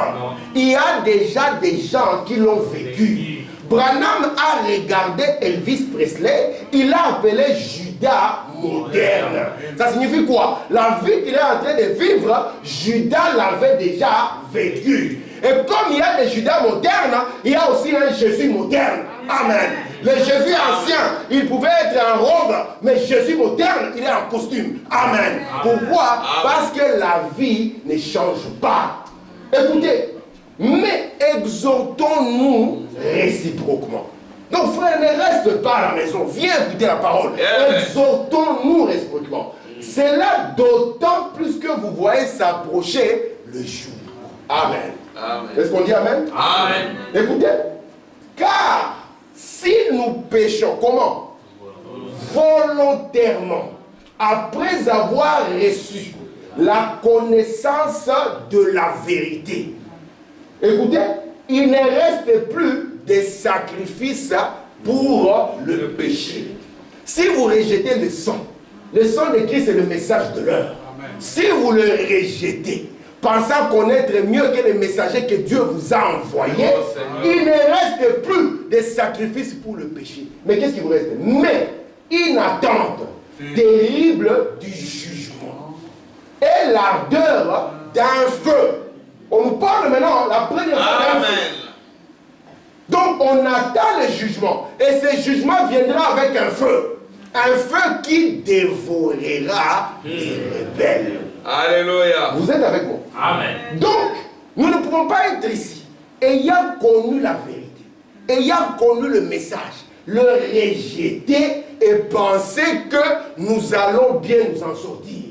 Il y a déjà des gens qui l'ont vécu. Branham a regardé Elvis Presley, il l'a appelé Judas moderne. Ça signifie quoi? La vie qu'il est en train de vivre, Judas l'avait déjà vécu. Et comme il y a des Judas modernes, il y a aussi un Jésus moderne. Amen. Le Jésus ancien, il pouvait être en robe, mais Jésus moderne, il est en costume. Amen. Pourquoi? Parce que la vie ne change pas. Écoutez, mais exhortons-nous réciproquement. Donc frère, ne reste pas à la maison, viens écouter la parole. Exhortons-nous réciproquement. C'est là d'autant plus que vous voyez s'approcher le jour. Amen. Est-ce qu'on dit Amen? Amen. Écoutez, car si nous péchons, comment? Volontairement, après avoir reçu la connaissance de la vérité. Écoutez, il ne reste plus de sacrifices pour le péché. Si vous rejetez le sang de Christ est le message de l'heure. Si vous le rejetez, pensant connaître mieux que les messagers que Dieu vous a envoyés, il ne reste plus de sacrifices pour le péché. Mais qu'est-ce qui vous reste? Mais une attente terrible du jugement et l'ardeur d'un feu. On nous parle maintenant la première fois d'un feu. Donc on attend le jugement et ce jugement viendra avec un feu. Un feu qui dévorera les rebelles. Alléluia. Vous êtes avec moi? Amen. Donc, nous ne pouvons pas être ici, ayant connu la vérité, ayant connu le message, le rejeter et penser que nous allons bien nous en sortir.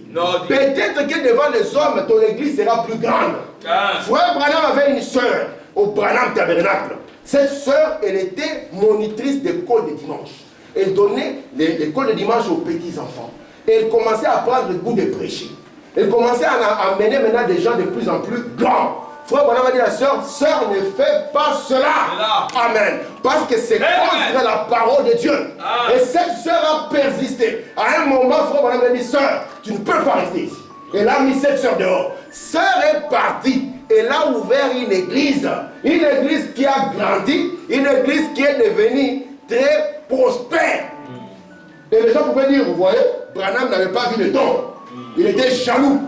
Peut-être que devant les hommes, ton église sera plus grande. Frère Branham avait une sœur au Branham Tabernacle. Cette sœur, elle était monitrice d'école de dimanche. Elle donnait l'école de dimanche aux petits-enfants. Elle commençait à prendre le goût de prêcher. Elle commençait à amener maintenant des gens de plus en plus grands. Frère Branham a dit à la sœur, sœur, ne fais pas cela. Amen. Parce que c'est contre la parole de Dieu. Et cette sœur a persisté. À un moment, Frère Branham a dit, sœur, tu ne peux pas rester ici. Elle a mis cette sœur dehors. Sœur est partie. Elle a ouvert une église. Une église qui a grandi. Une église qui est devenue très prospère. Et les gens pouvaient dire, vous voyez, Branham n'avait pas vu le don. Il était jaloux.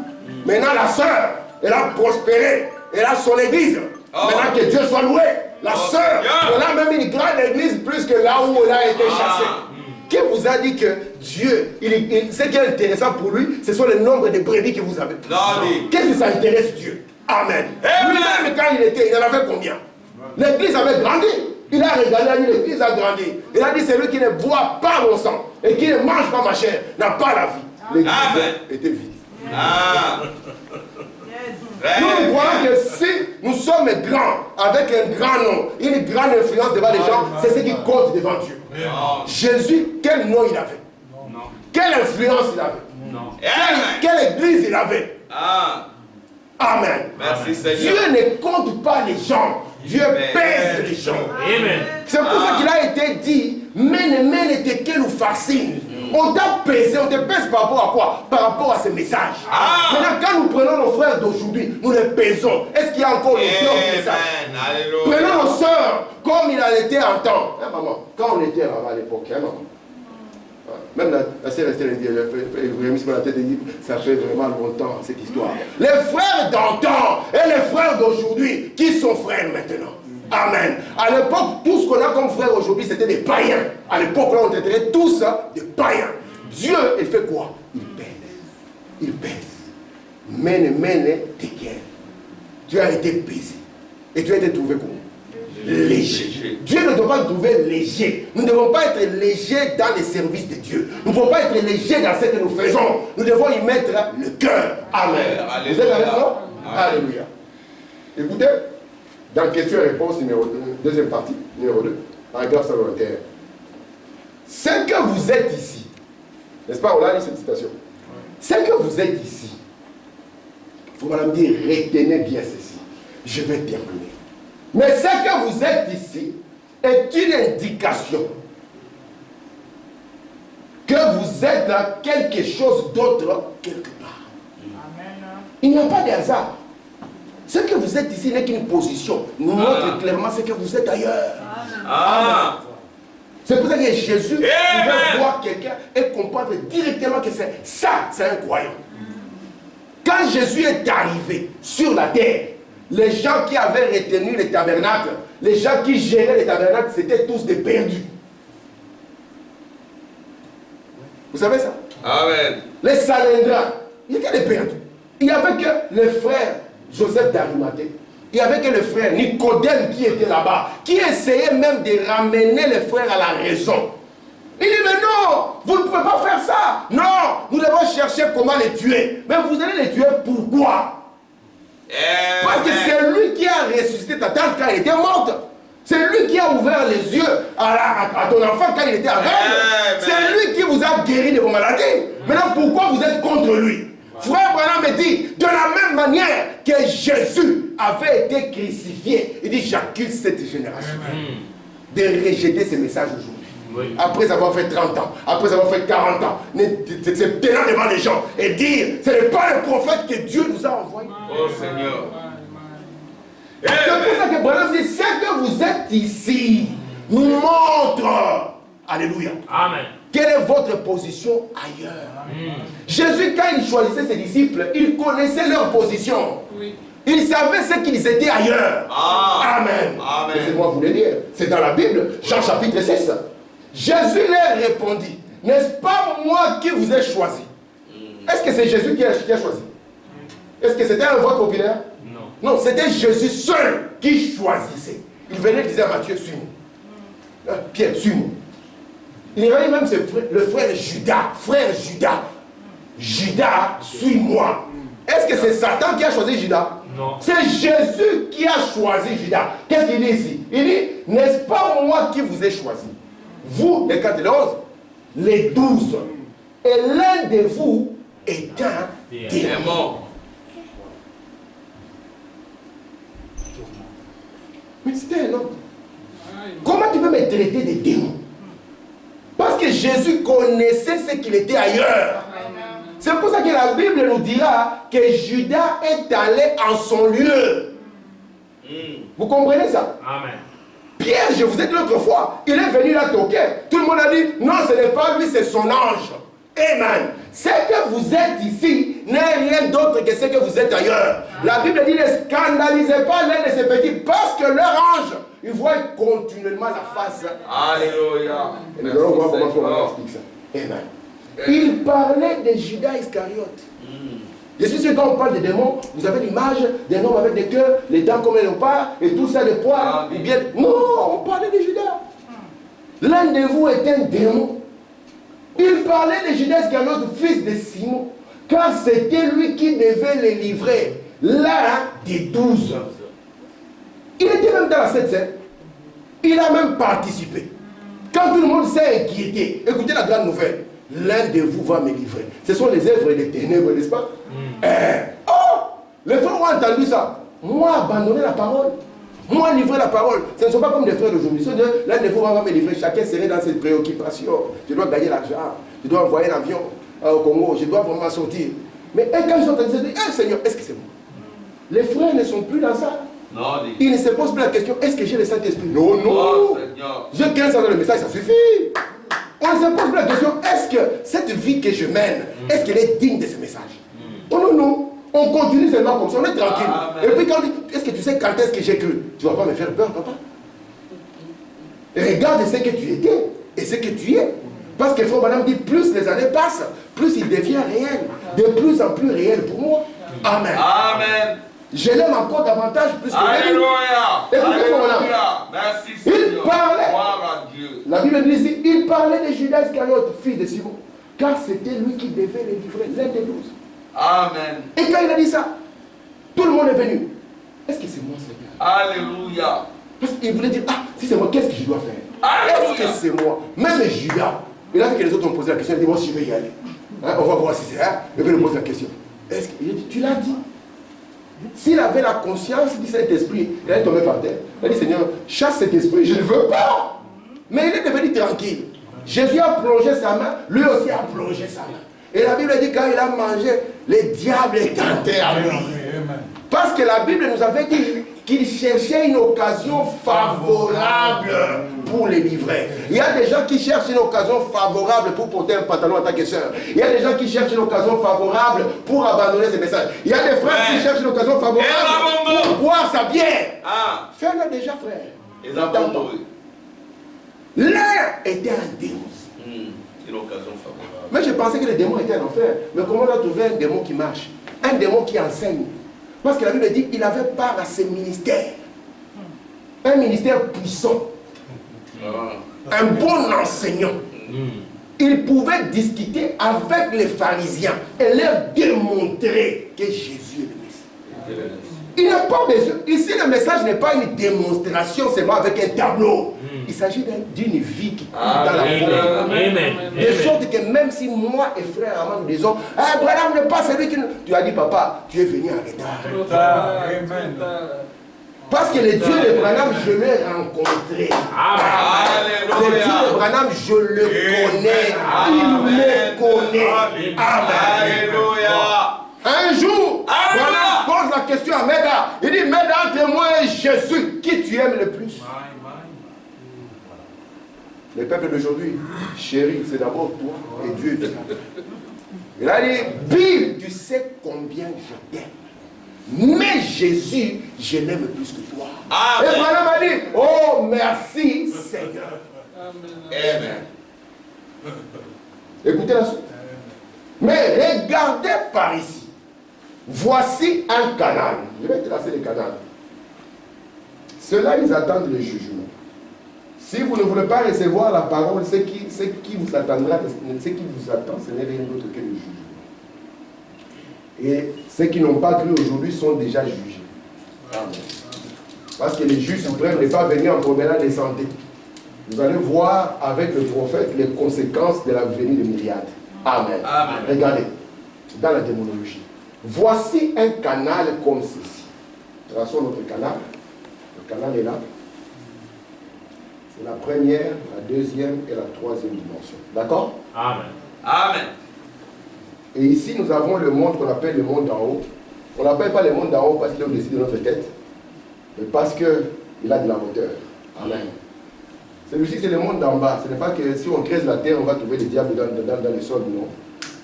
Maintenant, la sœur, elle a prospéré. Elle a son église. Maintenant que Dieu soit loué. La sœur, elle a même une grande église plus que là où elle a été chassée. Qui vous a dit que Dieu, ce qui est intéressant pour lui, ce sont le nombre de brebis que vous avez? Qu'est-ce que ça intéresse Dieu? Amen. Lui-même, quand il en avait combien? L'église avait grandi. Il a regardé, l'église a grandi. Il a dit, celui qui ne boit pas mon sang et qui ne mange pas ma chair n'a pas la vie. L'église était vide. Nous croyons que si nous sommes grands, avec un grand nom, une grande influence devant les gens, c'est ce qui compte devant Dieu. Jésus, quel nom il avait? Quelle influence il avait? Quelle église il avait? Amen. Merci Seigneur. Dieu ne compte pas les gens. Dieu pèse les gens. C'est pour ça qu'il a été dit, mène te quel ou fascine. On t'a pesé, on te pèse par rapport à quoi? Par rapport à ces messages. Maintenant, quand nous prenons nos frères d'aujourd'hui, nous les pesons. Est-ce qu'il y a encore le cœur du message? Prenons nos sœurs, comme il a été en temps. Hein, maman, quand on était là-bas à l'époque, hein, maman. Même la sœur Esther dit, la tête et dit, ça fait vraiment longtemps cette histoire. Les frères d'antan et les frères d'aujourd'hui, qui sont frères maintenant? Amen. À l'époque, tout ce qu'on a comme frères aujourd'hui, c'était des païens. À l'époque, là, on traitait tous des païens. Dieu, il fait quoi? Il pèse. Il pèse. Mène, tes guerres. Dieu a été pesé. Et Dieu a été trouvé comment? Léger. Dieu ne doit pas nous trouver léger. Nous ne devons pas être légers dans les services de Dieu. Nous ne devons pas être légers dans ce que nous faisons. Nous devons y mettre le cœur. Amen. Vous êtes avec moi? Alléluia. Écoutez, dans question et réponse numéro 2, deuxième partie, numéro 2, paragraphe 121. c'est que vous êtes ici. N'est-ce pas, on a lu cette citation. C'est que vous êtes ici. Il faut me dire, retenez bien ceci. Je vais terminer. Mais c'est que vous êtes ici est une indication que vous êtes dans quelque chose d'autre quelque part. Amen. Il n'y a pas de hasard. Ce que vous êtes ici n'est qu'une position. Nous montre clairement ce que vous êtes ailleurs. Amen. C'est pour ça que Jésus pouvait voir quelqu'un et comprendre directement que c'est ça, c'est un croyant. Quand Jésus est arrivé sur la terre, les gens qui avaient retenu les tabernacles, les gens qui géraient les tabernacles, c'était tous des perdus. Vous savez ça? Amen. Les Salendras, ils étaient des perdus. Il n'y avait que le frère Joseph d'Arimathée. Il n'y avait que le frère Nicodème qui était là-bas, qui essayait même de ramener les frères à la raison. Il dit, mais non, vous ne pouvez pas faire ça. Non, nous devons chercher comment les tuer. Mais vous allez les tuer pourquoi? Parce que c'est lui qui a ressuscité ta tante quand elle était morte. C'est lui qui a ouvert les yeux à ton enfant quand il était à rêve. C'est lui qui vous a guéri de vos maladies. Maintenant, pourquoi vous êtes contre lui? Frère Branham me dit, de la même manière que Jésus avait été crucifié, il dit, j'accuse cette génération de rejeter ce message aujourd'hui. Oui. Après avoir fait 30 ans, après avoir fait 40 ans, se tenant devant les gens et dire, ce n'est pas le prophète que Dieu nous a envoyé. Oh Seigneur. C'est pour ça que Branham dit, ce que vous êtes ici nous montre, alléluia, amen, quelle est votre position ailleurs. Jésus, quand il choisissait ses disciples, il connaissait leur position. Oui. Il savait ce qu'ils étaient ailleurs. Amen. Amen. Laissez-moi vous le dire. C'est dans la Bible, Jean chapitre 16. Jésus leur répondit, n'est-ce pas moi qui vous ai choisi? Est-ce que c'est Jésus qui a choisi? Est-ce que c'était un vote populaire? Non. Non, c'était Jésus seul qui choisissait. Il venait dire à Matthieu, suis-moi. Pierre, suis-moi. Il y avait même le frère Judas. Frère Judas. Judas, suis-moi. Est-ce que c'est Satan qui a choisi Judas? Non. C'est Jésus qui a choisi Judas. Qu'est-ce qu'il dit ici? Il dit, n'est-ce pas moi qui vous ai choisi? Vous, les 4 et les 11, les 12. Et l'un de vous est un démon. Mais c'était un homme. Comment tu peux me traiter de démon? Parce que Jésus connaissait ce qu'il était ailleurs. C'est pour ça que la Bible nous dira que Judas est allé en son lieu. Vous comprenez ça? Amen. Pierre, je vous ai dit l'autre fois, il est venu là toquer. Tout le monde a dit, non, ce n'est pas lui, c'est son ange. Amen. Ce que vous êtes ici n'est rien d'autre que ce que vous êtes ailleurs. La Bible dit, ne scandalisez pas l'un de ces petits, parce que leur ange, ils voient continuellement la face. Alléluia. Et nous allons voir comment on explique ça. Amen. Il parlait de Judas Iscariote. Je suis sûr que quand on parle de démons, vous avez l'image d'un homme avec des cœurs, les dents comme un léopard, et tout ça, des poils, ou bien... Non, on parlait de Judas. L'un de vous est un démon. Il parlait de Judas Iscariote, fils de Simon, car c'était lui qui devait les livrer, l'un des 12. Il était même dans la 7-7. Il a même participé. Quand tout le monde s'est inquiété, écoutez la grande nouvelle. L'un de vous va me livrer. Ce sont les œuvres des ténèbres, n'est-ce pas? Les frères ont entendu ça. Moi, abandonner la parole. Moi, livrer la parole. Ce ne sont pas comme les frères d'aujourd'hui. L'un de vous va me livrer. Chacun serait dans cette préoccupation. Je dois gagner l'argent. Je dois envoyer un avion au Congo. Je dois vraiment sortir. Mais quand ils sont en train de se dire, Seigneur, est-ce que c'est moi? Les frères ne sont plus dans ça. Non, ils ne se posent plus la question, est-ce que j'ai le Saint-Esprit? Non, non. Je gagne ça dans le message, ça suffit. On ne se pose plus la question, est-ce que cette vie que je mène, est-ce qu'elle est digne de ce message? Oh non, non. On continue seulement comme ça, on est tranquille. Amen. Et puis quand on dit, est-ce que tu sais quand est-ce que j'ai cru? Tu ne vas pas me faire peur, papa. Et regarde ce que tu étais et ce que tu es. Parce que Madame dit, plus les années passent, plus il devient réel. De plus en plus réel pour moi. Amen. Amen. Je l'aime encore davantage plus que Alléluia. Alléluia. Merci Seigneur. Il parlait. Gloire à Dieu. La Bible dit ici, il parlait de Judas Iscariote, fils de Simon. Car c'était lui qui devait les livrer, l'un des 12. Amen. Et quand il a dit ça, tout le monde est venu. Est-ce que c'est moi, Seigneur? Alléluia. Parce qu'il voulait dire, ah, si c'est moi, qu'est-ce que je dois faire? Est-ce que c'est moi? Même Judas, il a vu que les autres ont posé la question, il dit, moi je vais y aller. Hein, on va voir si c'est ça. Et puis il pose la question. Est-ce que, il dit, tu l'as dit? S'il avait la conscience de cet esprit, il allait tomber par terre. Il a dit, Seigneur, chasse cet esprit, je ne veux pas. Mais il est devenu tranquille. Jésus a plongé sa main, lui aussi a plongé sa main. Et la Bible dit, quand il a mangé, les diables étaient à lui. Parce que la Bible nous avait dit qu'il cherchait une occasion favorable pour les livrer. Il y a des gens qui cherchent une occasion favorable pour porter un pantalon en tant que soeur. Il y a des gens qui cherchent une occasion favorable pour abandonner ces messages. Il y a des frères qui cherchent une occasion favorable pour boire sa bière. Fais-le déjà, frère. L'un était un démon. Une occasion favorable. Mais je pensais que les démons étaient en enfer. Mais comment on a trouvé un démon qui marche? Un démon qui enseigne. Parce que la Bible dit qu'il avait part à ses ministères. Un ministère puissant. Un bon enseignant. Il pouvait discuter avec les pharisiens et leur démontrer que Jésus est le Messie. Il n'a pas besoin. Ici, le message n'est pas une démonstration seulement avec un tableau. Il s'agit d'une vie qui coule dans la foi. De sorte que même si moi et frère Armand nous disons, ah, Branham n'est pas celui qui nous... Tu as dit, papa, tu es venu en retard. Parce que le Dieu de Branham, je l'ai rencontré. Le Dieu de Branham, je le connais. Il me connaît. Alléluia. Un jour, Branham pose la question à Meda. Il dit, Meda, entre moi et Jésus, qui tu aimes le plus? Le peuple d'aujourd'hui, chérie, c'est d'abord toi et Dieu. Il a dit, Bill, tu sais combien je t'aime. Mais Jésus, je l'aime plus que toi. Et Branham a dit, oh merci Seigneur. Amen. Écoutez la suite. Mais regardez par ici. Voici un canal. Je vais tracer le canal. Ceux-là, ils attendent le jugement. Si vous ne voulez pas recevoir la parole, ce qui vous attendra, ce qui vous attend, ce n'est rien d'autre que le jugement. Et ceux qui n'ont pas cru aujourd'hui sont déjà jugés. Amen. Parce que le juge suprême n'est pas venu en promenade de santé. Vous allez voir avec le prophète les conséquences de la venue de Myriade. Amen. Amen. Regardez, dans la démonologie. Voici un canal comme ceci. Traçons notre canal. Le canal est là. C'est la première, la deuxième et la troisième dimension. D'accord? Amen. Amen. Et ici, nous avons le monde qu'on appelle le monde d'en haut. On n'appelle pas le monde d'en haut parce qu'il est au-dessus de notre tête, mais parce qu'il a de la hauteur. Amen. Celui-ci, c'est le monde d'en bas. Ce n'est pas que si on creuse la terre, on va trouver des diables dans le sol, non.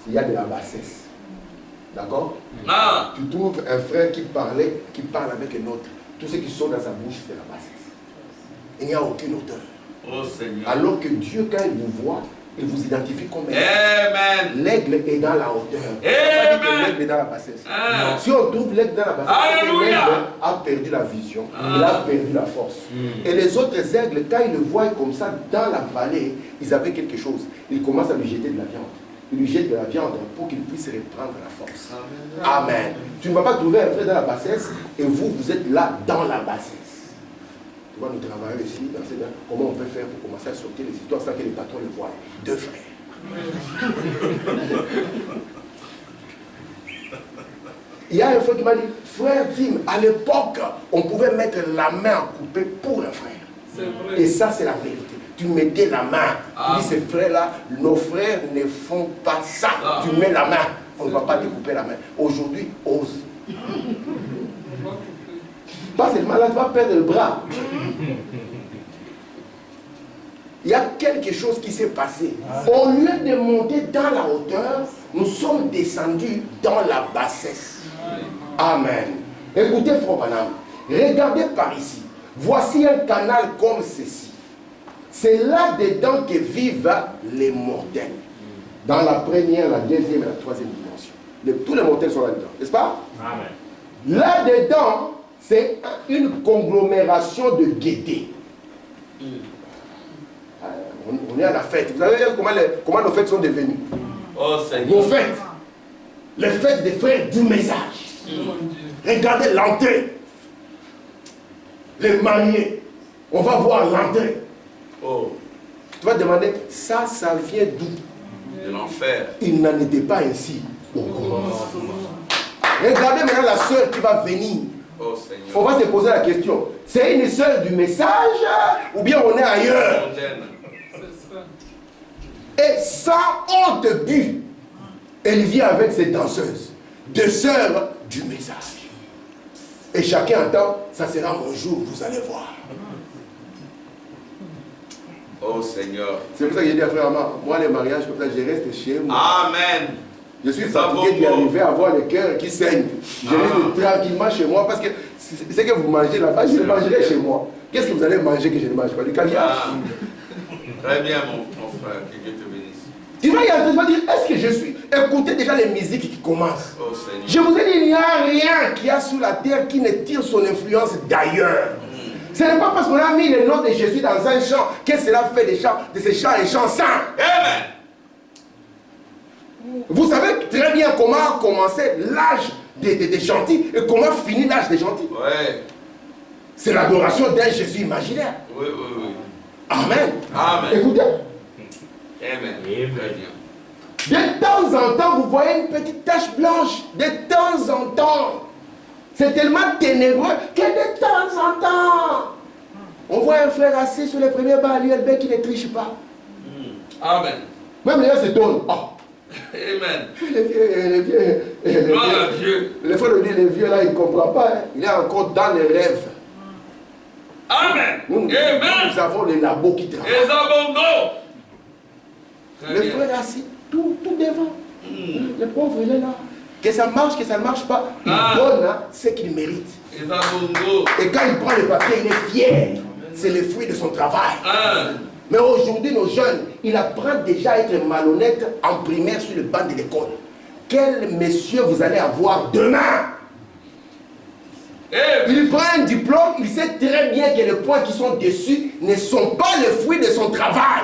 Il y a de la bassesse. D'accord? Tu trouves un frère qui parle avec un autre. Tout ce qui sort dans sa bouche, c'est la bassesse. Il n'y a aucune hauteur. Oh Seigneur. Alors que Dieu, quand il vous voit, il vous identifie comme un aigle. L'aigle est dans la hauteur. L'aigle est dans la bassesse. Si on trouve l'aigle dans la bassesse, l'aigle a perdu la vision, il a perdu la force. Et les autres aigles, quand ils le voient comme ça dans la vallée, ils avaient quelque chose. Ils commencent à lui jeter de la viande. Ils lui jettent de la viande pour qu'il puisse reprendre la force. Amen. Tu ne vas pas trouver un frère dans la bassesse et vous êtes là dans la bassesse. Tu vois, nous travaillons ici, dans ces liens. Comment on peut faire pour commencer à sortir les histoires sans que les patrons le voient? Deux frères. Il y a un frère qui m'a dit, frère Tim, à l'époque, on pouvait mettre la main à couper pour un frère. Et ça, c'est la vérité. Tu mettais la main. Tu dis, ces frères-là, nos frères ne font pas ça. Tu mets la main. On ne va pas te couper la main. Aujourd'hui, ose. Pas seulement là, tu vas perdre le bras. Il y a quelque chose qui s'est passé. Au lieu de monter dans la hauteur, nous sommes descendus dans la bassesse. Amen. Écoutez, frère Branham, regardez par ici. Voici un canal comme ceci. C'est là-dedans que vivent les mortels. Dans la première, la deuxième et la troisième dimension. Tous les mortels sont là-dedans, n'est-ce pas? Amen. Là-dedans, c'est une conglomération de gaieté. On est à la fête. Vous savez comment nos fêtes sont devenues? Oh Seigneur. Nos fêtes. Les fêtes des frères du message. Regardez l'entrée. Les mariés. On va voir l'entrée. Oh, Tu vas demander, ça vient d'où? de l'enfer. Il n'en était pas ainsi au commencement. Regardez maintenant la sœur qui va venir. Oh Seigneur. On va se poser la question, c'est une sœur du message ou bien on est ailleurs? Mondaine. Et sans honte but, elle vient avec ses danseuses, deux sœurs du message. Et chacun attend, ça sera mon jour, vous allez voir. Oh Seigneur. C'est pour ça que j'ai dit à frère Amar, moi les mariages comme ça, je reste chez moi. Amen. Je suis fatigué d'y arriver à voir le cœur qui saigne. Je reste tranquillement chez moi parce que c'est que vous mangez là-bas, je le mangerai chez moi. Qu'est-ce que vous allez manger que je ne mange pas? Du caviar? Très bien mon frère, que Dieu te bénisse. Tu vas y entrer, tu vas dire, est-ce que je suis... Écoutez déjà les musiques qui commencent. Oh Seigneur. Je vous ai dit, il n'y a rien qui a sur la terre qui ne tire son influence d'ailleurs. Ce n'est pas parce qu'on a mis le nom de Jésus dans un chant que cela fait de ces chants les chants saints. Amen. Vous savez très bien comment a commencé l'âge des gentils et comment finit l'âge des gentils. Ouais. C'est l'adoration d'un Jésus imaginaire. Oui, oui, oui. Amen. Amen. Écoutez, Amen. Très bien. de temps en temps, vous voyez une petite tache blanche. De temps en temps. C'est tellement ténébreux que de temps en temps, on voit un frère assis sur le premier banc à l'ULB qui ne triche pas. Amen. Même les gens s'étonnent. Oh. Amen. Les vieux, Gloire à Dieu. le frère lui dit, les vieux là, il ne comprend pas. Hein. Il est encore dans les rêves. Amen. Nous Amen. avons les labos qui travaillent. Les abandons. Très Le bien. frère assis, tout devant. Le pauvre, il est là. Que ça marche, que ça ne marche pas, il donne hein, ce qu'il mérite. Les abandons. Et quand il prend le papier, il est fier. C'est le fruit de son travail. Mais aujourd'hui, nos jeunes, ils apprennent déjà à être malhonnêtes en primaire sur le banc de l'école. Quel monsieur vous allez avoir demain? Il prend un diplôme, il sait très bien que les points qui sont dessus ne sont pas le fruit de son travail.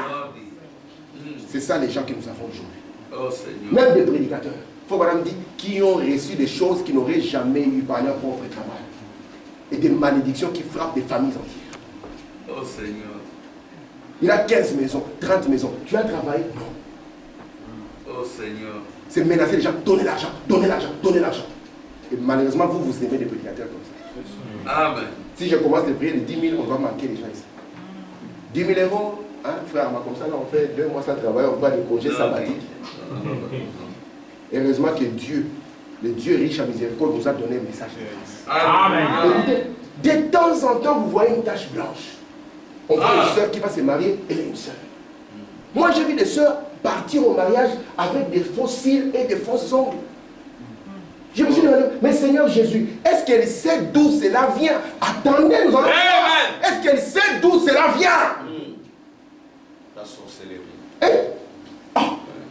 C'est ça les gens que nous avons aujourd'hui. Oh Seigneur. Même des prédicateurs. Il faut madame dire qui ont reçu des choses qu'ils n'auraient jamais eu par leur propre travail. Et des malédictions qui frappent des familles entières. Oh Seigneur. Il a 15 maisons, 30 maisons. Tu as travaillé? Non. Oh Seigneur. C'est menacer les gens, donnez l'argent, donnez l'argent, donnez l'argent. Et malheureusement, vous aimez des prédicateurs comme ça. Amen. Si je commence à prier de 10 000, on va manquer les gens ici. 10 000 euros, hein, frère, comme ça, là, on fait 2 mois sans travail, on va des congés sabbatiques. Heureusement que Dieu, le Dieu riche à miséricorde, nous a donné un message de grâce. Amen. Écoutez, de temps en temps, vous voyez une tache blanche. On voit une soeur qui va se marier, elle est une soeur. Moi, j'ai vu des soeurs partir au mariage avec des faux cils et des fausses ongles. Je me suis demandé, mais Seigneur Jésus, est-ce qu'elle sait d'où cela vient? Attendez, nous allons voir. Est-ce qu'elle sait d'où cela vient? La sorcellerie.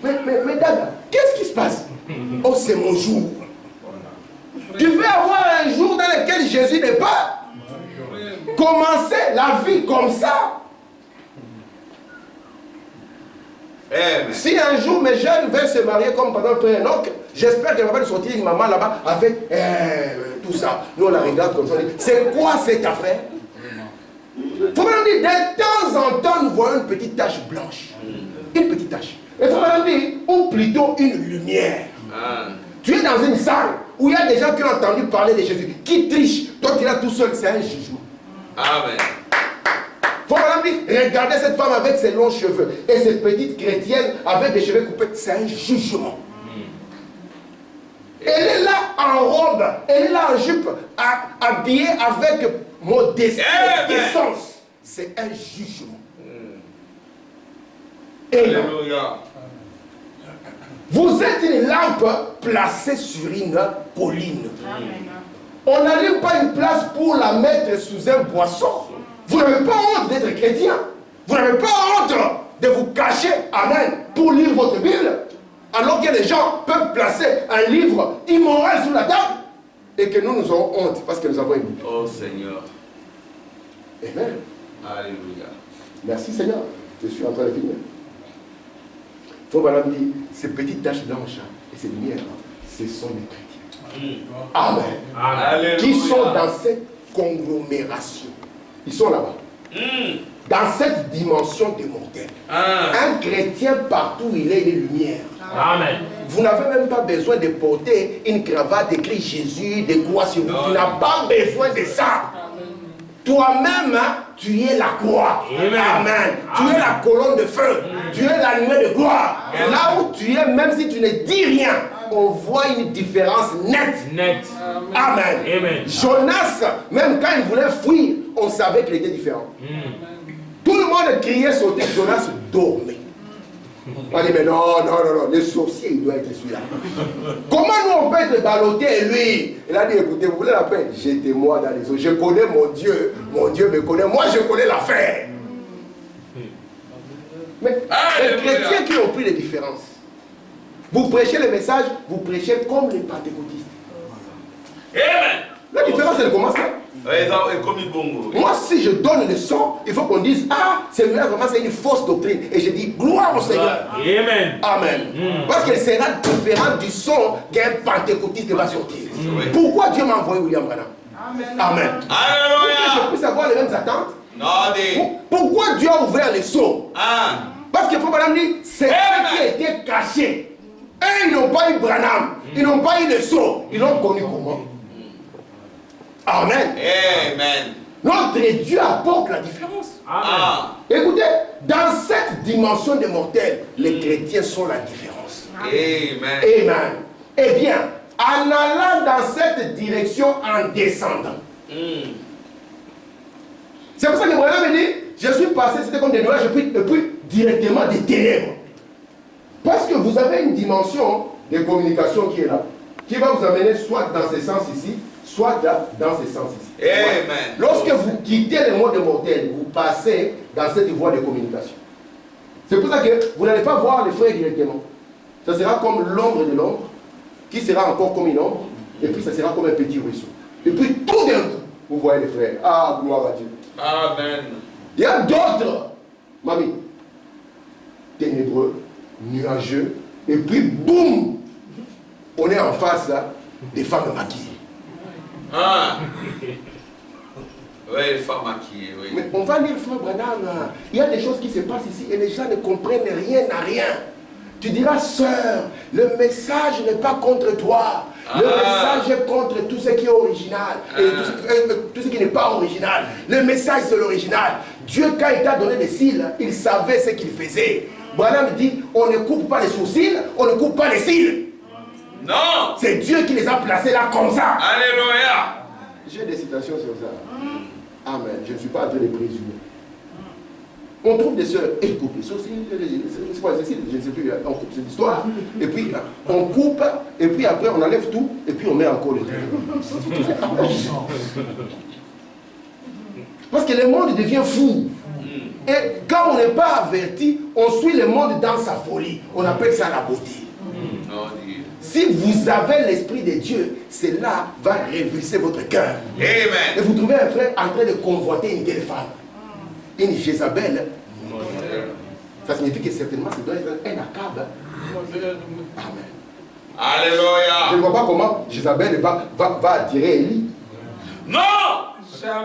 Mais Dada, qu'est-ce qui se passe? Oh, c'est mon jour. Tu veux avoir un jour dans lequel Jésus n'est pas? Commencer la vie comme ça. Si un jour mes jeunes veulent se marier comme par exemple Frère Enoch, j'espère qu'elle va pas sortir une maman là-bas avec tout ça. Nous on la regarde comme ça. C'est quoi cette affaire? Faut me dire, de temps en temps, nous voyons une petite tache blanche. Une petite tache. Et faut me dire, ou plutôt une lumière. Tu es dans une salle où il y a des gens qui ont entendu parler de Jésus, qui trichent. Toi tu es là tout seul, c'est un jugement. Amen. Faut regardez cette femme avec ses longs cheveux et cette petite chrétienne avec des cheveux coupés, c'est un jugement. Elle est là en robe, elle est là en jupe, habillée avec modestie et décence. C'est un jugement. Alléluia. Vous êtes une lampe placée sur une colline. On n'allume pas une place pour la mettre sous un boisson. Vous n'avez pas honte d'être chrétien. Vous n'avez pas honte de vous cacher, amen, pour lire votre Bible. Alors que les gens peuvent placer un livre immoral sous la table et que nous aurons honte parce que nous avons une Bible. Oh Seigneur. Amen. Alléluia. Merci Seigneur. Je suis en train de finir. Il faut madame dire, ces petites taches blanches et ces lumières, ce sont les chrétiens. Amen. Alléluia. Qui sont dans cette conglomération. Ils sont là-bas. Dans cette dimension de mortel. Un chrétien, partout où il est lumière. Amen. Vous n'avez même pas besoin de porter une cravate écrit Jésus, de quoi sur vous. Tu n'as pas besoin de ça. Toi-même, tu es la croix. Amen. Tu es la colonne de feu. Tu es la nuée de gloire. Là où tu es, même si tu ne dis rien, on voit une différence nette. Amen. Jonas, même quand il voulait fuir, on savait qu'il était différent. Tout le monde criait, sautait. Jonas dormait. On dit, mais non, le sorcier, il doit être celui-là. Comment nous on peut être ballotté et lui? Il a dit, écoutez, vous voulez la paix? Jetez-moi dans les eaux. Je connais mon Dieu me connaît. Moi, je connais l'affaire. Mais les chrétiens qui ont pris les différences, vous prêchez le message, vous prêchez comme les pentecôtistes. Amen. La différence, elle commence là. Moi, si je donne le son, il faut qu'on dise, ah, celui-là, vraiment, c'est une fausse doctrine. Et je dis, gloire au Seigneur. Amen. Parce qu'elle sera différente du son qu'un pentecôtiste va sortir. Pourquoi Dieu m'a envoyé William Branham? Amen. Pour que je puisse avoir les mêmes attentes. Pourquoi Dieu a ouvert les sceaux? Parce qu'il faut Branham dire, c'est ce qui a été caché. Et ils n'ont pas eu Branham. Ils n'ont pas eu les sceaux. Ils l'ont connu comment? Amen. Notre Dieu apporte la différence. Écoutez, dans cette dimension de mortel, les chrétiens sont la différence. Amen. Eh bien, en allant dans cette direction, en descendant. C'est pour ça que Branham me dit, je suis passé, c'était comme des nuages, et puis directement des ténèbres. Parce que vous avez une dimension de communication qui est là, qui va vous amener soit dans ce sens ici, soit dans ce sens ici. Amen. Lorsque vous quittez le monde mortel, vous passez dans cette voie de communication. C'est pour ça que vous n'allez pas voir les frères directement. Ça sera comme l'ombre de l'ombre, qui sera encore comme une ombre, et puis ça sera comme un petit ruisseau. Et puis tout d'un coup, vous voyez les frères. Ah, gloire à Dieu. Amen. Il y a d'autres, mamie, ténébreux, nuageux, et puis boum, on est en face là, des femmes maquillées. Oui, les femmes maquillées, oui. Mais on va lire frère Branham, il y a des choses qui se passent ici et les gens ne comprennent rien à rien. Tu diras, sœur, le message n'est pas contre toi. Le message est contre tout ce qui est original et tout ce qui n'est pas original. Le message, c'est l'original. Dieu, quand il t'a donné des cils, il savait ce qu'il faisait. Branham dit, on ne coupe pas les sourcils, on ne coupe pas les cils. Non. C'est Dieu qui les a placés là comme ça. Alléluia. J'ai des citations sur ça. Amen. Je ne suis pas en train de présumer. On trouve des sœurs, elles coupent les sourcils, c'est quoi, je ne sais plus, on coupe cette histoire. Et puis on coupe, et puis après on enlève tout, et puis on met encore le truc. Parce que le monde devient fou. Et quand on n'est pas averti, on suit le monde dans sa folie. On appelle ça la beauté. Si vous avez l'Esprit de Dieu, cela va révulser votre cœur. Amen. Et vous trouvez un frère en train de convoiter une telle femme. Une Jézabel. Ça signifie que certainement ça doit être un Akab. Amen. Alléluia. Je ne vois pas comment Jézabel va attirer Élie. Non.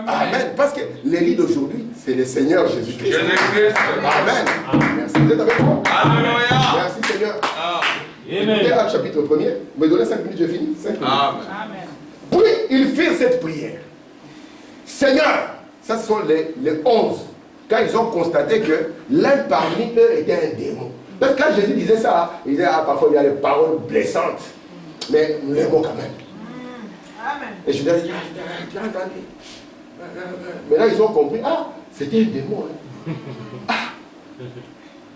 Amen. Parce que l'Élie d'aujourd'hui, c'est le Seigneur Jésus-Christ. Amen. Merci. Vous êtes avec moi? Alléluia. Merci Seigneur. Écoutez Actes chapitre 1er. Vous me donnez 5 minutes, je finis. 5 minutes. Amen. Puis ils firent cette prière. Seigneur, ça ce sont les 11. Quand ils ont constaté que l'un parmi eux était un démon. Parce que quand Jésus disait ça, il disait, ah, parfois il y a des paroles blessantes. Mais les mots quand même. Amen. Et je disais, tu as entendu. Mais là ils ont compris, ah, c'était un démon. Hein. Ah.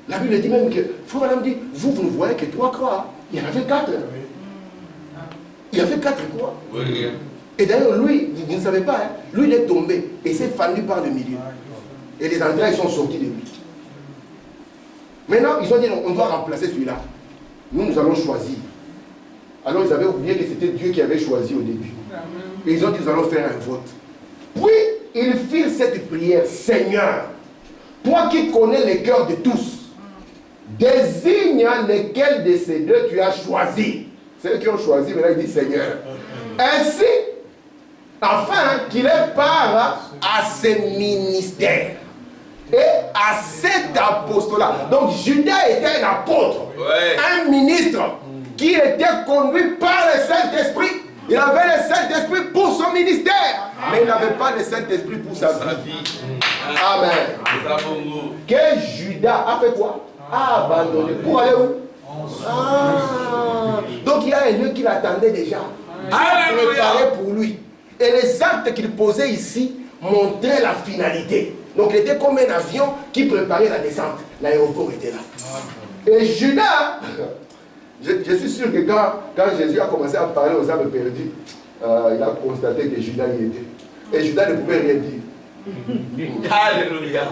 La Bible dit même que, Frère Madame dit, vous ne voyez que 3 croix. Il y en avait 4. Il y avait 4 croix. Oui. Et d'ailleurs, lui, vous ne savez pas, hein, lui il est tombé et s'est fendu par le milieu. Et les entrailles sont sorties de lui. Maintenant, ils ont dit, on doit remplacer celui-là. Nous allons choisir. Alors ils avaient oublié que c'était Dieu qui avait choisi au début. Et ils ont dit, nous allons faire un vote. Puis, ils firent cette prière, Seigneur, toi qui connais les cœurs de tous, désigne lesquels de ces deux tu as choisi. C'est eux qui ont choisi, mais là il dit Seigneur. Ainsi, afin qu'il ait part à ces ministères. et à cet apostolat. Donc Judas était un apôtre, un ministre qui était conduit par le Saint-Esprit. Il avait le Saint-Esprit pour son ministère, mais il n'avait pas le Saint-Esprit pour sa vie. Amen. Que Judas a fait quoi? A abandonné. Pour aller où? Donc il y a un lieu qui l'attendait déjà, préparé pour lui. Et les actes qu'il posait ici montraient la finalité. Donc il était comme un avion qui préparait la descente. L'aéroport était là. Et Judas, je suis sûr que quand Jésus a commencé à parler aux âmes perdues, il a constaté que Judas y était. Et Judas ne pouvait rien dire. Alléluia.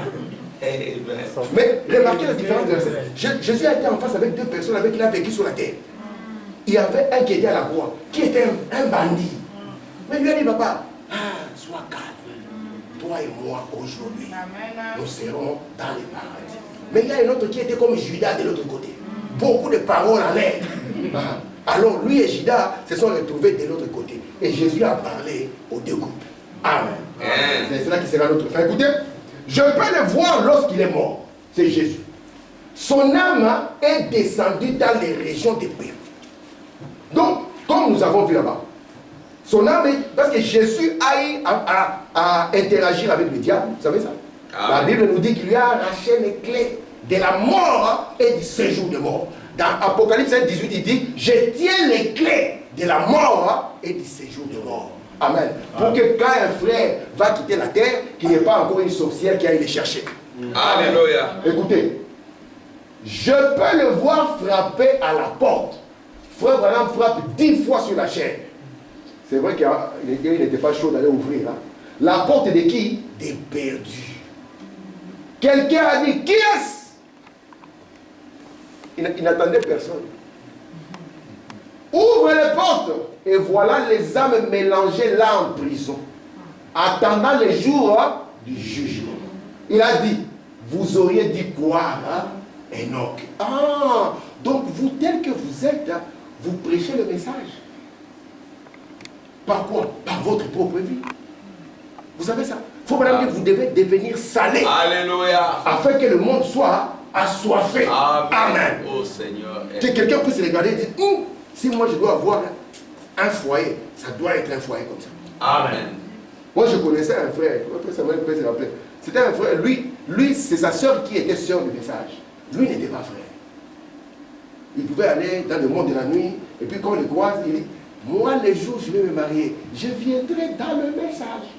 Mais remarquez la différence de Jésus a été en face avec deux personnes avec qui il a vécu sur la terre. Il y avait un qui était à la croix, qui était un bandit. Mais lui a dit, papa, sois calme. Toi et moi, aujourd'hui, nous serons dans les paradis. Mais il y a un autre qui était comme Judas de l'autre côté. Beaucoup de paroles en l'air. Alors lui et Judas se sont retrouvés de l'autre côté. Et Jésus a parlé aux deux groupes. Amen. C'est cela qui sera notre fin. Écoutez, je peux le voir lorsqu'il est mort. C'est Jésus. Son âme est descendue dans les régions des perdus. Donc, comme nous avons vu là-bas, son âme est... Parce que Jésus a eu à interagir avec le diable. Vous savez ça? La Bible nous dit qu'il lui a arraché les clés de la mort et du séjour de mort. Dans Apocalypse 18, il dit, je tiens les clés de la mort et du séjour de mort. Amen. Pour que quand un frère va quitter la terre, qu'il n'y ait pas encore une sorcière qui aille le chercher. Alléluia. Écoutez, je peux le voir frapper à la porte. Frère Branham frappe 10 fois sur la chaîne. C'est vrai qu'il n'était pas chaud d'aller ouvrir. Hein. La porte de qui? Des perdus. Quelqu'un a dit, qui est-ce? Il n'attendait personne. Ouvre les portes. Et voilà les âmes mélangées là en prison, attendant les jours du jugement. Il a dit, vous auriez dit quoi, Enoch? Donc vous, tel que vous êtes, vous prêchez le message. Par quoi? Par votre propre vie. Vous savez ça? Il faut que vous devez devenir salé. Alléluia. Afin que le monde soit assoiffé. Amen. Oh Seigneur. Que quelqu'un puisse regarder et dire, si moi je dois avoir un foyer, ça doit être un foyer comme ça. Amen. Moi je connaissais un frère, c'était un frère, lui c'est sa soeur qui était sœur du message. Lui n'était pas frère. Il pouvait aller dans le monde de la nuit, et puis quand on le croise, il dit, moi les jours où je vais me marier, je viendrai dans le message.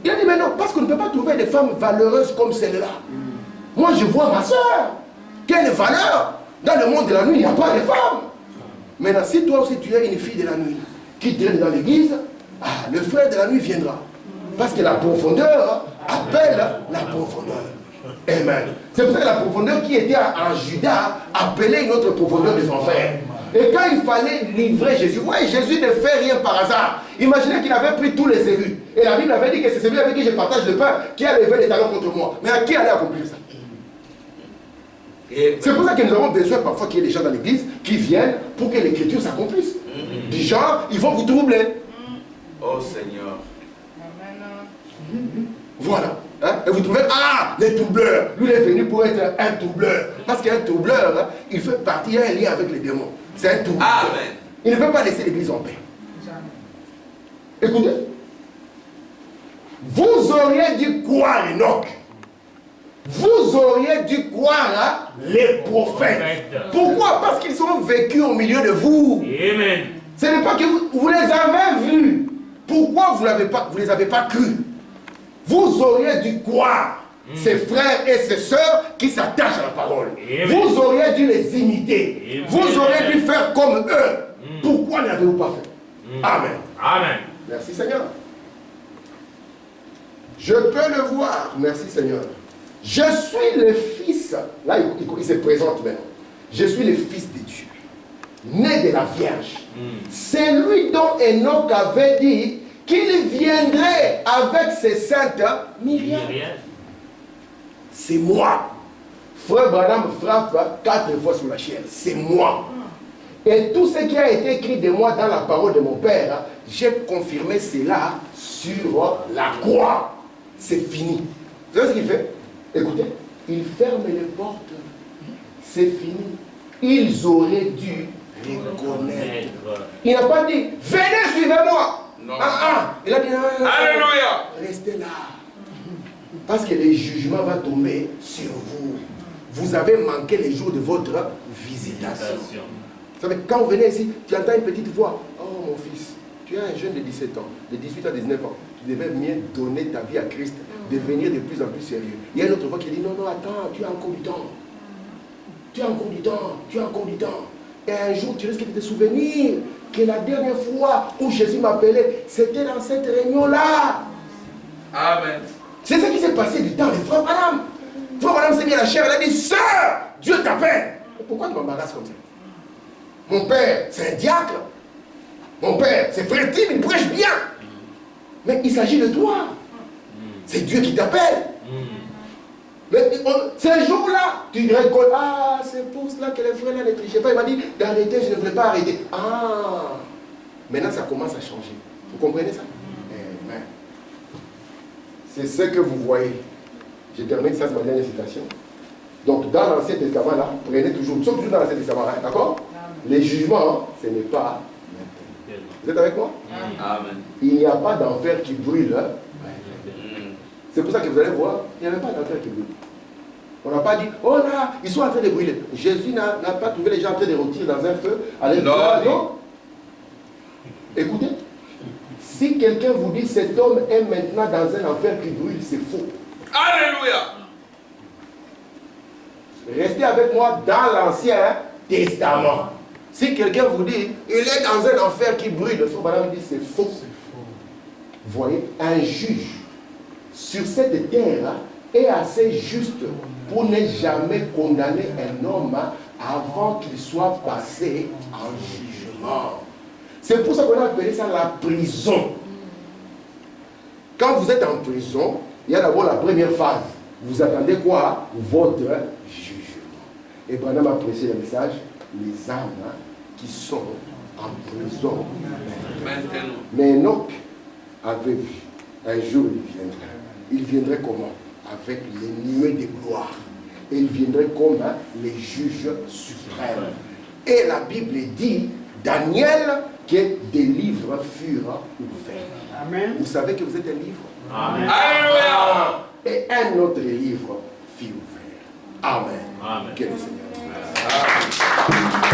Il a dit, mais non, parce qu'on ne peut pas trouver des femmes valeureuses comme celle-là. Moi je vois ma soeur, quelle valeur. Dans le monde de la nuit, il n'y a pas de femmes. Maintenant, si toi aussi tu es une fille de la nuit qui traîne dans l'église, le frère de la nuit viendra. Parce que la profondeur appelle la profondeur. Amen. C'est pour ça que la profondeur qui était en Judas appelait une autre profondeur des enfers. Et quand il fallait livrer Jésus, ouais, Jésus ne fait rien par hasard. Imaginez qu'il avait pris tous les élus. Et la Bible avait dit que c'est celui avec qui je partage le pain qui a levé les talons contre moi. Mais à qui allait accomplir ça? C'est pour ça que nous avons besoin parfois qu'il y ait des gens dans l'église qui viennent pour que l'écriture s'accomplisse. Du genre, ils vont vous troubler. Oh Seigneur. Voilà. Et vous trouvez, les troubleurs. Lui, il est venu pour être un troubleur. Parce qu'un troubleur, il fait partie, il y a un lien avec les démons. C'est un troubleur. Amen. Il ne peut pas laisser l'église en paix. Écoutez. Vous auriez dû croire Enoch. Vous auriez dû croire les prophètes. Pourquoi? Parce qu'ils ont vécu au milieu de vous. Amen. Ce n'est pas que vous les avez vus. Pourquoi vous ne les avez pas crus? Vous auriez dû croire ces frères et ces sœurs qui s'attachent à la parole. Amen. Vous auriez dû les imiter. Amen. Vous auriez dû faire comme eux. Pourquoi n'avez-vous pas fait? Amen. Amen. Merci Seigneur. Je peux le voir. Merci Seigneur. Je suis le fils. Là, il se présente maintenant. Je suis le fils de Dieu, né de la Vierge. C'est lui dont Enoch avait dit qu'il viendrait avec ses saintes myriades. C'est moi. Frère Branham frappe 4 fois sur la chair. C'est moi. Et tout ce qui a été écrit de moi dans la parole de mon Père, j'ai confirmé cela sur la croix. C'est fini. Vous savez ce qu'il fait? Écoutez, ils ferment les portes. C'est fini. Ils auraient dû reconnaître. Il n'a pas dit, venez, suivez-moi. Non. Il a dit, non, Alléluia. restez là. Parce que le jugement va tomber sur vous. Vous avez manqué les jours de votre visitation. Vous savez, quand vous venez ici, tu entends une petite voix. Oh mon fils, tu es un jeune de 17 ans, de 18 à 19 ans. Tu devais mieux donner ta vie à Christ, devenir de plus en plus sérieux. Il y a une autre voix qui dit, non, non, attends, tu as encore du temps. Tu as encore du temps, tu as encore du temps. Et un jour, tu risques de te souvenir que la dernière fois où Jésus m'appelait, c'était dans cette réunion-là. Amen. C'est ça qui s'est passé du temps de frère Madame. Frère Madame s'est mis à la chair, elle a dit, sœur, Dieu t'appelle. Pourquoi tu m'embarrasses comme ça? Mon père, c'est un diacre. Mon père, c'est frère Tim, il prêche bien. Mais il s'agit de toi. C'est Dieu qui t'appelle. Mais ce jour-là, tu dirais, ah, c'est pour cela que les frères là ne trichaient pas. Il m'a dit d'arrêter, je ne voulais pas arrêter. Ah, maintenant ça commence à changer. Vous comprenez ça? Amen. C'est ce que vous voyez. Je termine, ça c'est ma dernière citation. Donc dans l'Ancien Testament, là, prenez toujours, nous sommes toujours dans l'Ancien Testament, hein, d'accord? Les jugements, ce n'est pas maintenant. Vous êtes avec moi? Amen. Il n'y a pas d'enfer qui brûle. Hein? C'est pour ça que vous allez voir, il n'y avait pas d'enfer qui brûle. On n'a pas dit, oh là, ils sont en train de brûler. Jésus n'a pas trouvé les gens en train de rôtir dans un feu. Allez, non. Écoutez, si quelqu'un vous dit cet homme est maintenant dans un enfer qui brûle, c'est faux. Alléluia. Restez avec moi dans l'Ancien Testament. Si quelqu'un vous dit, il est dans un enfer qui brûle, le frère Madame dit, c'est faux. Vous voyez, un juge sur cette terre est assez juste pour ne jamais condamner un homme avant qu'il soit passé en jugement. C'est pour ça qu'on a appelé ça la prison. Quand vous êtes en prison, il y a d'abord la première phase. Vous attendez quoi? Votre jugement. Et Branham a prêché le message, les âmes qui sont en prison. Maintenant. Mais Enoch avait vu, un jour il viendrait. Il viendrait comment? Avec les nuées de gloire. Et il viendrait comme les juges suprêmes. Et la Bible dit, Daniel, que des livres furent ouverts. Amen. Vous savez que vous êtes un livre? Amen. Alléluia. Et un autre livre fut ouvert. Amen. Amen. Que le Seigneur. Amen.